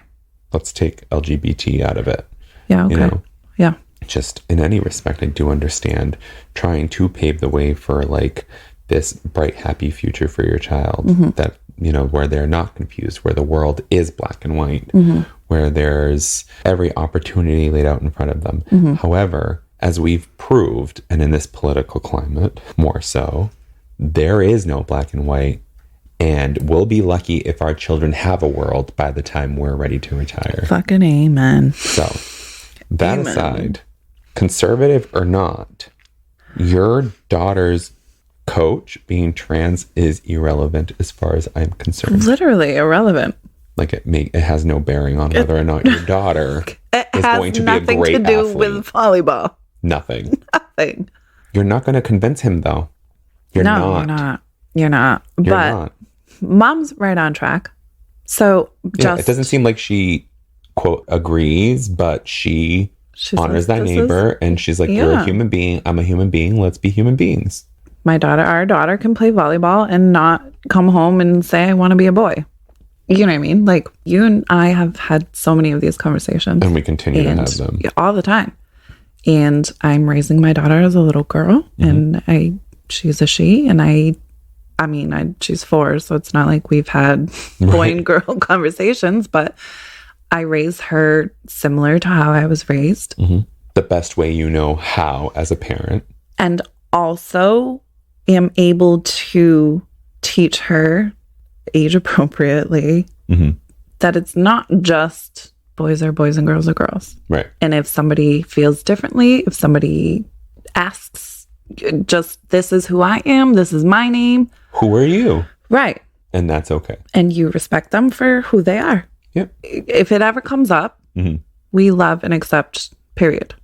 Speaker 4: Let's take LGBT out of it.
Speaker 2: yeah, okay,
Speaker 4: You know,
Speaker 2: yeah,
Speaker 4: just in any respect, I do understand trying to pave the way for like this bright, happy future for your child
Speaker 2: Mm-hmm.
Speaker 4: that, you know, where they're not confused, where the world is black and white,
Speaker 2: Mm-hmm.
Speaker 4: where there's every opportunity laid out in front of them.
Speaker 2: Mm-hmm.
Speaker 4: However, as we've proved, and in this political climate more so, there is no black and white, and we'll be lucky if our children have a world by the time we're ready to retire.
Speaker 2: Fucking amen.
Speaker 4: So, that
Speaker 2: Amen.
Speaker 4: aside, conservative or not, your daughter's coach being trans is irrelevant as far as I'm concerned.
Speaker 2: Literally irrelevant.
Speaker 4: Like it has no bearing on whether or not your daughter
Speaker 2: It
Speaker 4: is
Speaker 2: has
Speaker 4: going to be a
Speaker 2: nothing
Speaker 4: great
Speaker 2: to do
Speaker 4: athlete.
Speaker 2: with volleyball.
Speaker 4: Nothing.
Speaker 2: Nothing.
Speaker 4: You're not going to convince him, though. You're not.
Speaker 2: You're not.
Speaker 4: You're
Speaker 2: But
Speaker 4: not.
Speaker 2: mom's right on track. So
Speaker 4: Yeah,
Speaker 2: just
Speaker 4: it doesn't seem like she, quote, agrees, but she honors that
Speaker 2: "This is
Speaker 4: neighbor, and she's like, you're a
Speaker 2: Yeah.
Speaker 4: human being. I'm a human being. Let's be human beings.
Speaker 2: our daughter can play volleyball and not come home and say, I want to be a boy. You know what I mean? Like, you and I have had so many of these conversations.
Speaker 4: And we continue to
Speaker 2: and
Speaker 4: have them.
Speaker 2: all the time. And I'm raising my daughter as a little girl,
Speaker 4: Mm-hmm.
Speaker 2: and she's a she, and she's 4, so it's not like we've had boy and girl conversations, but I raise her similar to how I was raised.
Speaker 4: The best way you know how as a parent.
Speaker 2: And also am able to teach her age appropriately
Speaker 4: Mm-hmm.
Speaker 2: that it's not just boys are boys and girls are girls.
Speaker 4: Right.
Speaker 2: And if somebody feels differently, if somebody asks, just this is who I am, this is my name.
Speaker 4: Who are you?
Speaker 2: Right.
Speaker 4: And that's okay.
Speaker 2: And you respect them for who they are.
Speaker 4: Yep.
Speaker 2: If it ever comes up,
Speaker 4: Mhm.
Speaker 2: we love and accept, period.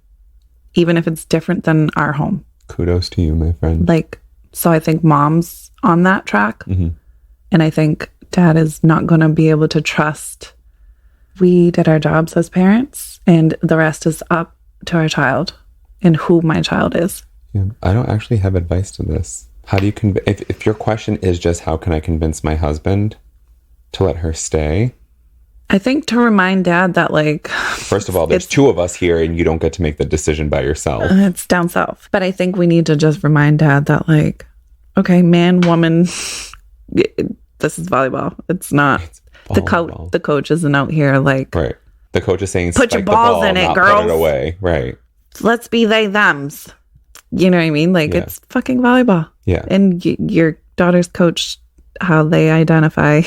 Speaker 2: Even if it's different than our home.
Speaker 4: Kudos to you, my friend.
Speaker 2: Like, so I think mom's on that track.
Speaker 4: Mhm.
Speaker 2: And I think dad is not going to be able to trust. We did our jobs as parents, and the rest is up to our child and who my child is.
Speaker 4: Yeah, I don't actually have advice to this. How do you if your question is just how can I convince my husband to let her stay?
Speaker 2: I think to remind dad that, like,
Speaker 4: First of all, there's two of us here and you don't get to make the decision by yourself.
Speaker 2: it's down south. But I think we need to just remind dad that, like, okay, man, woman, this is volleyball. It's not.
Speaker 4: Volleyball.
Speaker 2: The coach isn't out here like,
Speaker 4: Right. The coach is saying,
Speaker 2: Put your
Speaker 4: spike the
Speaker 2: balls
Speaker 4: ball,
Speaker 2: in it,
Speaker 4: not
Speaker 2: girls.
Speaker 4: put it away. Right.
Speaker 2: let's be they thems. You know what I mean? Like,
Speaker 4: Yeah.
Speaker 2: it's fucking volleyball.
Speaker 4: Yeah.
Speaker 2: And your daughter's coach, how they identify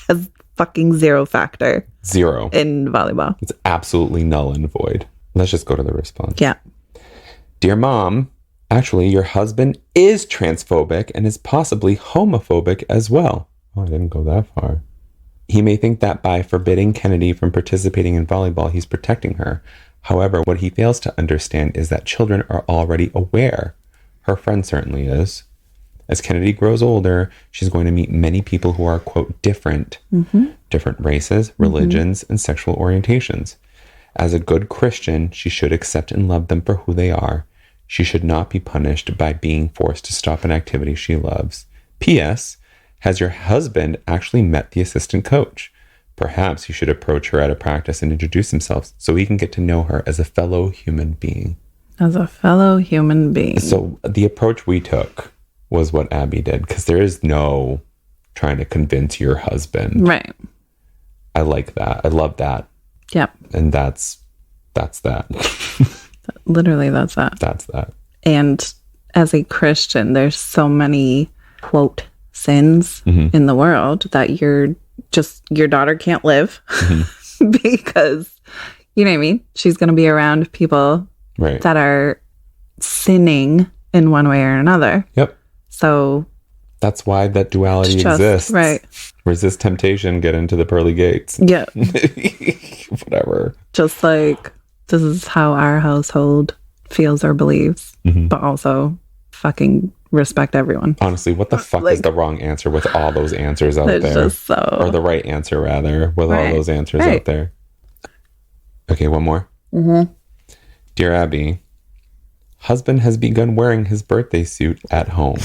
Speaker 2: has fucking zero factor
Speaker 4: Zero.
Speaker 2: in volleyball.
Speaker 4: It's absolutely null and void. Let's just go to the response.
Speaker 2: Yeah.
Speaker 4: Dear Mom, actually, your husband is transphobic and is possibly homophobic as well. Oh, I didn't go that far. He may think that by forbidding Kennedy from participating in volleyball, he's protecting her. However, what he fails to understand is that children are already aware. Her friend certainly is. As Kennedy grows older, she's going to meet many people who are, quote, different. Different races, religions, and sexual orientations. As a good Christian, she should accept and love them for who they are. She should not be punished by being forced to stop an activity she loves. P.S. Has your husband actually met the assistant coach? Perhaps you should approach her at a practice and introduce himself so he can get to know her as a fellow human being.
Speaker 2: As a fellow human being.
Speaker 4: So the approach we took was what Abby did, because there is no trying to convince your husband.
Speaker 2: Right.
Speaker 4: I like that. I love that.
Speaker 2: Yep.
Speaker 4: And that's that.
Speaker 2: Literally, that's that.
Speaker 4: That's that.
Speaker 2: And as a Christian, there's so many, quote, sins in the world that your daughter can't live because, you know what I mean? She's going to be around people
Speaker 4: Right.
Speaker 2: that are sinning in one way or another.
Speaker 4: Yep.
Speaker 2: So
Speaker 4: That's why that duality
Speaker 2: just,
Speaker 4: exists.
Speaker 2: right.
Speaker 4: Resist temptation, get into the pearly gates.
Speaker 2: Yeah.
Speaker 4: Whatever.
Speaker 2: Just like this is how our household feels or believes, but also fucking respect everyone.
Speaker 4: Honestly, what the fuck is
Speaker 2: Like-
Speaker 4: the wrong answer with all those answers out
Speaker 2: It's
Speaker 4: there?
Speaker 2: just so.
Speaker 4: Or the right answer, rather, with all
Speaker 2: Right.
Speaker 4: those answers
Speaker 2: Right.
Speaker 4: out there. Okay, one more. Dear Abby, husband has begun wearing his birthday suit at home.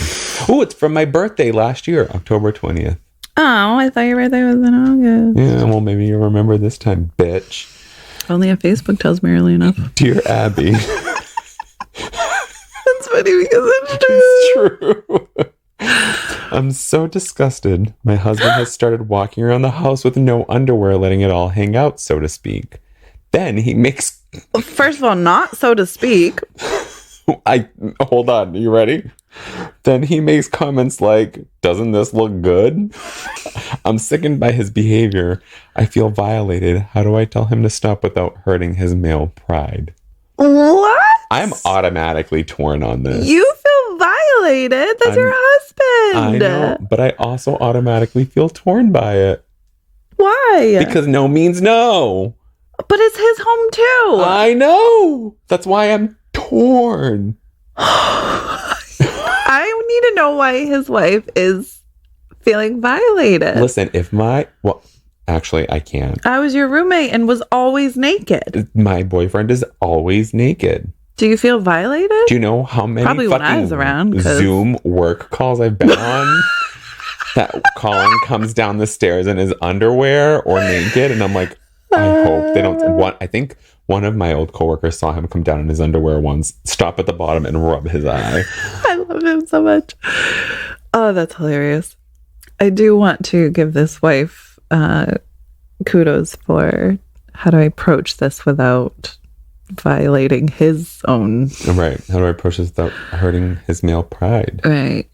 Speaker 4: Oh, it's from my birthday last year, October 20th.
Speaker 2: Oh, I thought your birthday was in August.
Speaker 4: Yeah, well, maybe you remember this time, bitch.
Speaker 2: Only if Facebook tells me early enough.
Speaker 4: Dear Abby.
Speaker 2: That's funny because it's true.
Speaker 4: It's true. I'm so disgusted. My husband has started walking around the house with no underwear, letting it all hang out, so to speak. Then he makes...
Speaker 2: First of all, not so to speak.
Speaker 4: Hold on, you ready? Then he makes comments like, doesn't this look good? I'm sickened by his behavior. I feel violated. How do I tell him to stop without hurting his male pride?
Speaker 2: What?
Speaker 4: I'm automatically torn on this.
Speaker 2: You feel violated? That's your husband.
Speaker 4: I know, but I also automatically feel torn by it.
Speaker 2: Why?
Speaker 4: Because no means no.
Speaker 2: But it's his home too.
Speaker 4: I know. That's why I'm torn.
Speaker 2: I need to know why his wife is feeling violated.
Speaker 4: Listen, actually, I can't.
Speaker 2: I was your roommate and was always naked.
Speaker 4: My boyfriend is always naked.
Speaker 2: Do you feel violated?
Speaker 4: Do you know how many
Speaker 2: Probably when I was
Speaker 4: fucking
Speaker 2: around, 'cause-
Speaker 4: Zoom work calls I've been on? That Colin comes down the stairs in his underwear or naked, and I'm like, I hope they don't. I think one of my old coworkers saw him come down in his underwear once, stop at the bottom, and rub his eye.
Speaker 2: I love him so much. Oh, that's hilarious. I do want to give this wife kudos for how do I approach this without violating his own.
Speaker 4: Right. How do I approach this without hurting his male pride?
Speaker 2: Right.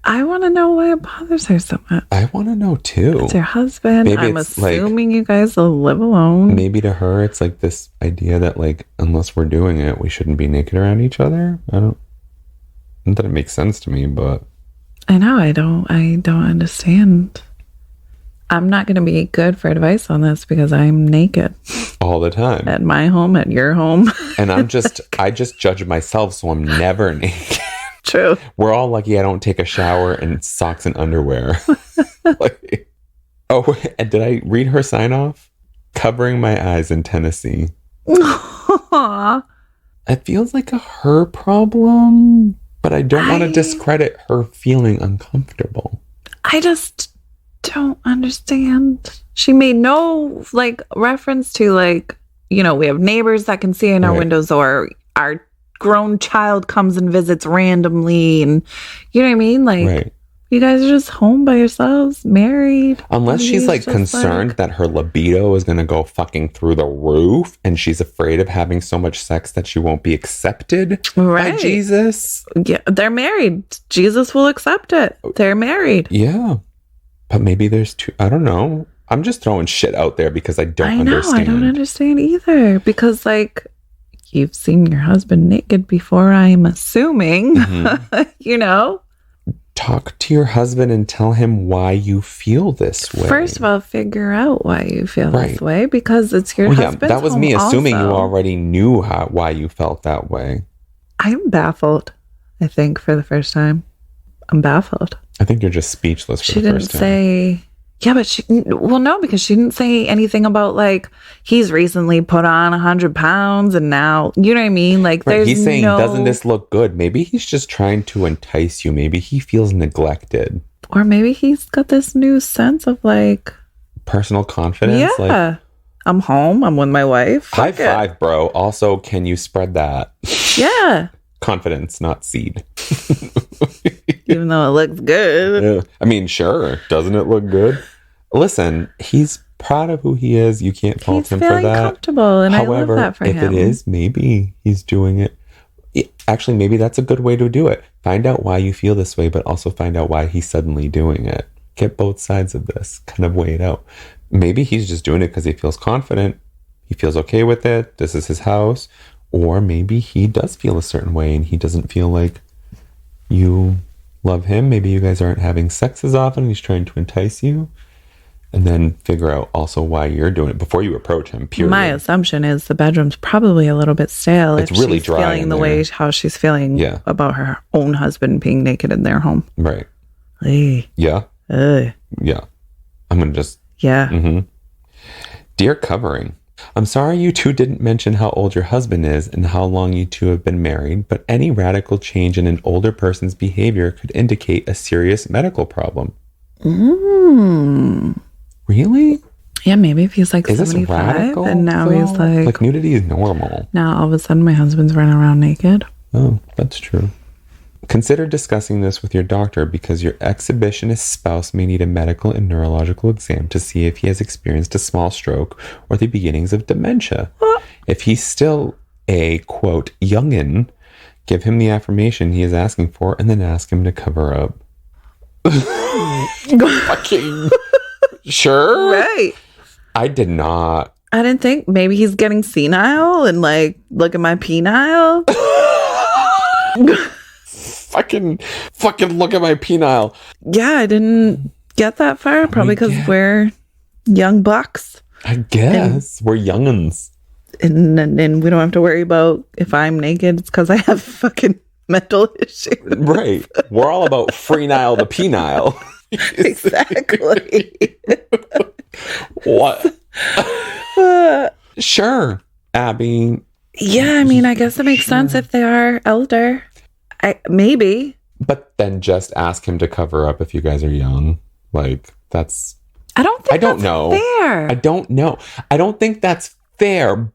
Speaker 2: I want to know why it bothers her so much.
Speaker 4: I want to know too.
Speaker 2: It's her husband.
Speaker 4: Maybe
Speaker 2: I'm
Speaker 4: it's
Speaker 2: assuming you guys will live alone.
Speaker 4: Maybe to her, it's like this idea that like, unless we're doing it, we shouldn't be naked around each other. Not that it makes sense to me, but
Speaker 2: I know. I don't understand. I'm not going to be good for advice on this because I'm naked
Speaker 4: all the time
Speaker 2: at my home, at your home.
Speaker 4: And I just judge myself, so I'm never naked.
Speaker 2: True.
Speaker 4: We're all lucky I don't take a shower in socks and underwear. And did I read her sign off? Covering my eyes in Tennessee.
Speaker 2: Aww.
Speaker 4: It feels like a her problem, but I don't want to discredit her feeling uncomfortable.
Speaker 2: I just don't understand. She made no reference to we have neighbors that can see in our windows, or our grown child comes and visits randomly, and you know what I mean? Right. You guys are just home by yourselves, married.
Speaker 4: Unless she's concerned that her libido is going to go fucking through the roof, and she's afraid of having so much sex that she won't be accepted by Jesus.
Speaker 2: Yeah, they're married. Jesus will accept it. They're married.
Speaker 4: Yeah. But maybe there's two. I don't know. I'm just throwing shit out there because I don't understand.
Speaker 2: I don't understand either. Because you've seen your husband naked before, I'm assuming. Mm-hmm.
Speaker 4: Talk to your husband and tell him why you feel this way.
Speaker 2: First of all, figure out why you feel this way, because it's your husband's home.
Speaker 4: That was me assuming
Speaker 2: also.
Speaker 4: You already knew why you felt that way.
Speaker 2: I'm baffled, I think, for the first time. I'm baffled.
Speaker 4: I think you're just speechless for the first time.
Speaker 2: Say... Yeah, but no, because she didn't say anything about he's recently put on 100 pounds and now, you know what I mean? There's
Speaker 4: he's saying, doesn't this look good? Maybe he's just trying to entice you. Maybe he feels neglected.
Speaker 2: Or maybe he's got this new sense of
Speaker 4: personal confidence.
Speaker 2: Yeah. I'm home. I'm with my wife.
Speaker 4: High five, bro. Also, can you spread that?
Speaker 2: Yeah.
Speaker 4: Confidence, not seed.
Speaker 2: Even though it looks good.
Speaker 4: Yeah. I mean, sure. Doesn't it look good? Listen, he's proud of who he is. You can't fault him for that. He's feeling
Speaker 2: comfortable, and
Speaker 4: however,
Speaker 2: I love that for him.
Speaker 4: If it is, maybe he's doing it. Actually, maybe that's a good way to do it. Find out why you feel this way, but also find out why he's suddenly doing it. Get both sides of this. Kind of weigh it out. Maybe he's just doing it because he feels confident. He feels okay with it. This is his house. Or maybe he does feel a certain way and he doesn't feel like you love him. Maybe you guys aren't having sex as often. He's trying to entice you. And then figure out also why you're doing it before you approach him. Period.
Speaker 2: My assumption is the bedroom's probably a little bit stale.
Speaker 4: It's really dry.
Speaker 2: Feeling the way how she's feeling about her own husband being naked in their home.
Speaker 4: Right.
Speaker 2: Hey.
Speaker 4: Yeah. Yeah. I'm gonna just.
Speaker 2: Yeah.
Speaker 4: Mm-hmm. Dear Covering, I'm sorry you two didn't mention how old your husband is and how long you two have been married, but any radical change in an older person's behavior could indicate a serious medical problem. Really?
Speaker 2: Yeah, maybe if he's
Speaker 4: is
Speaker 2: 75
Speaker 4: radical,
Speaker 2: and now
Speaker 4: though?
Speaker 2: he's
Speaker 4: like nudity is normal.
Speaker 2: Now all of a sudden my husband's running around naked.
Speaker 4: Oh, that's true. Consider discussing this with your doctor because your exhibitionist spouse may need a medical and neurological exam to see if he has experienced a small stroke or the beginnings of dementia. If he's still a, quote, youngin', give him the affirmation he is asking for and then ask him to cover up. Fucking sure?
Speaker 2: Right.
Speaker 4: I did not.
Speaker 2: I didn't think maybe he's getting senile and like, look at my penile.
Speaker 4: Fucking look at my penile.
Speaker 2: Yeah, I didn't get that far. Probably because we're young bucks.
Speaker 4: I guess. We're young'uns.
Speaker 2: And we don't have to worry about if I'm naked. It's because I have fucking mental issues.
Speaker 4: Right. We're all about free Nile the penile.
Speaker 2: Exactly.
Speaker 4: What? Sure, Abby.
Speaker 2: Yeah, I mean, I guess it makes sense if they are elder. Maybe.
Speaker 4: But then just ask him to cover up if you guys are young. Like, that's...
Speaker 2: I don't know. Fair.
Speaker 4: I don't know. I don't think that's fair,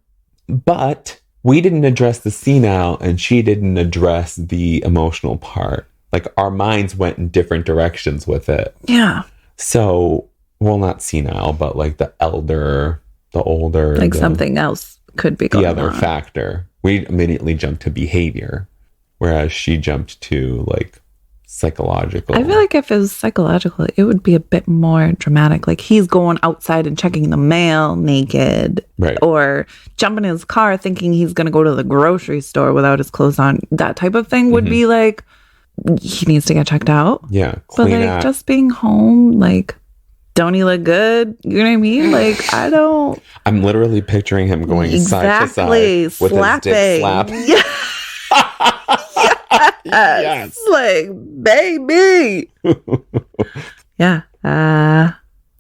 Speaker 4: but we didn't address the senile and she didn't address the emotional part. Like, our minds went in different directions with it.
Speaker 2: Yeah.
Speaker 4: So, well, not senile, but like the older...
Speaker 2: Like something else could be going on.
Speaker 4: The other factor. We immediately jumped to behavior, whereas she jumped to like psychological.
Speaker 2: I feel like if it was psychological, it would be a bit more dramatic. Like he's going outside and checking the mail naked.
Speaker 4: Right.
Speaker 2: Or jumping in his car thinking he's going to go to the grocery store without his clothes on. That type of thing would be like, he needs to get checked out.
Speaker 4: Yeah.
Speaker 2: But like just being home, like, don't he look good? You know what I mean? Like, I don't.
Speaker 4: I'm literally picturing him going side to side with
Speaker 2: slapping.
Speaker 4: his dick slap.
Speaker 2: Yes. Like, baby. Yeah. I'm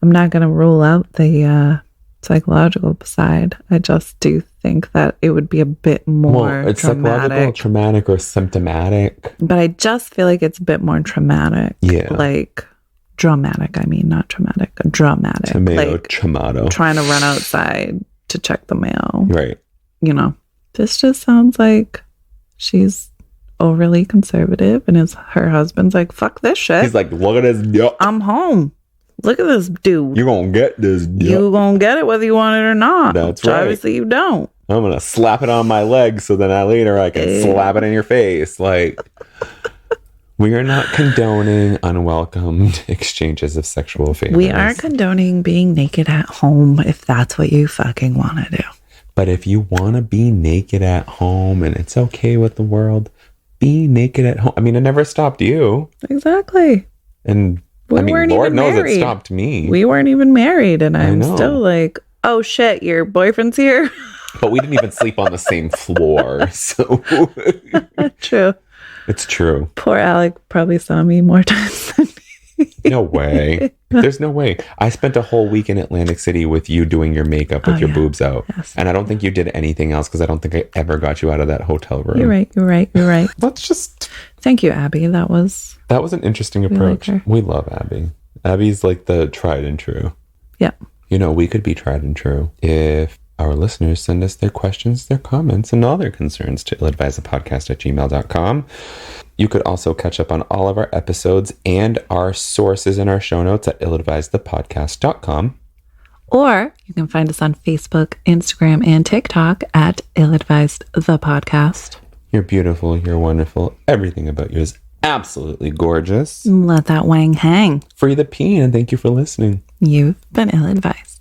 Speaker 2: not going to rule out the psychological side. I just do think that it would be a bit more
Speaker 4: it's
Speaker 2: traumatic.
Speaker 4: psychological, traumatic, or symptomatic.
Speaker 2: But I just feel like it's a bit more traumatic.
Speaker 4: Yeah.
Speaker 2: Like, dramatic. I mean, not traumatic. Dramatic.
Speaker 4: Tomato.
Speaker 2: Trying to run outside to check the mail.
Speaker 4: Right.
Speaker 2: You know, this just sounds like she's overly conservative and her husband's like, fuck this shit.
Speaker 4: He's like, look at this. Yep.
Speaker 2: I'm home. Look at this dude.
Speaker 4: You're going to get this. Yep.
Speaker 2: You're going to get it whether you want it or not.
Speaker 4: That's right.
Speaker 2: Obviously you don't.
Speaker 4: I'm going to slap it on my leg so then I can slap it in your face. Like, we are not condoning unwelcomed exchanges of sexual favors.
Speaker 2: We are condoning being naked at home if that's what you fucking want to do.
Speaker 4: But if you want to be naked at home and it's okay with the world, be naked at home. I mean, it never stopped you.
Speaker 2: Exactly.
Speaker 4: And Lord knows it stopped me.
Speaker 2: We weren't even married and I'm still like, oh shit, your boyfriend's here?
Speaker 4: But we didn't even sleep on the same floor. So
Speaker 2: True.
Speaker 4: It's true.
Speaker 2: Poor Alec probably saw me more times than me.
Speaker 4: No way. There's no way. I spent a whole week in Atlantic City with you doing your makeup with your boobs out. Yes. And I don't think you did anything else because I don't think I ever got you out of that hotel room.
Speaker 2: You're right.
Speaker 4: Let's just...
Speaker 2: Thank you, Abby. That was
Speaker 4: an interesting approach. We love Abby. Abby's like the tried and true.
Speaker 2: Yeah.
Speaker 4: You know, we could be tried and true if our listeners send us their questions, their comments, and all their concerns to illadvisedpodcast@gmail.com. You could also catch up on all of our episodes and our sources in our show notes at illadvisedthepodcast.com.
Speaker 2: Or you can find us on Facebook, Instagram, and TikTok at illadvisedthepodcast.
Speaker 4: You're beautiful. You're wonderful. Everything about you is absolutely gorgeous.
Speaker 2: Let that wang hang.
Speaker 4: Free the peen, and thank you for listening.
Speaker 2: You've been ill-advised.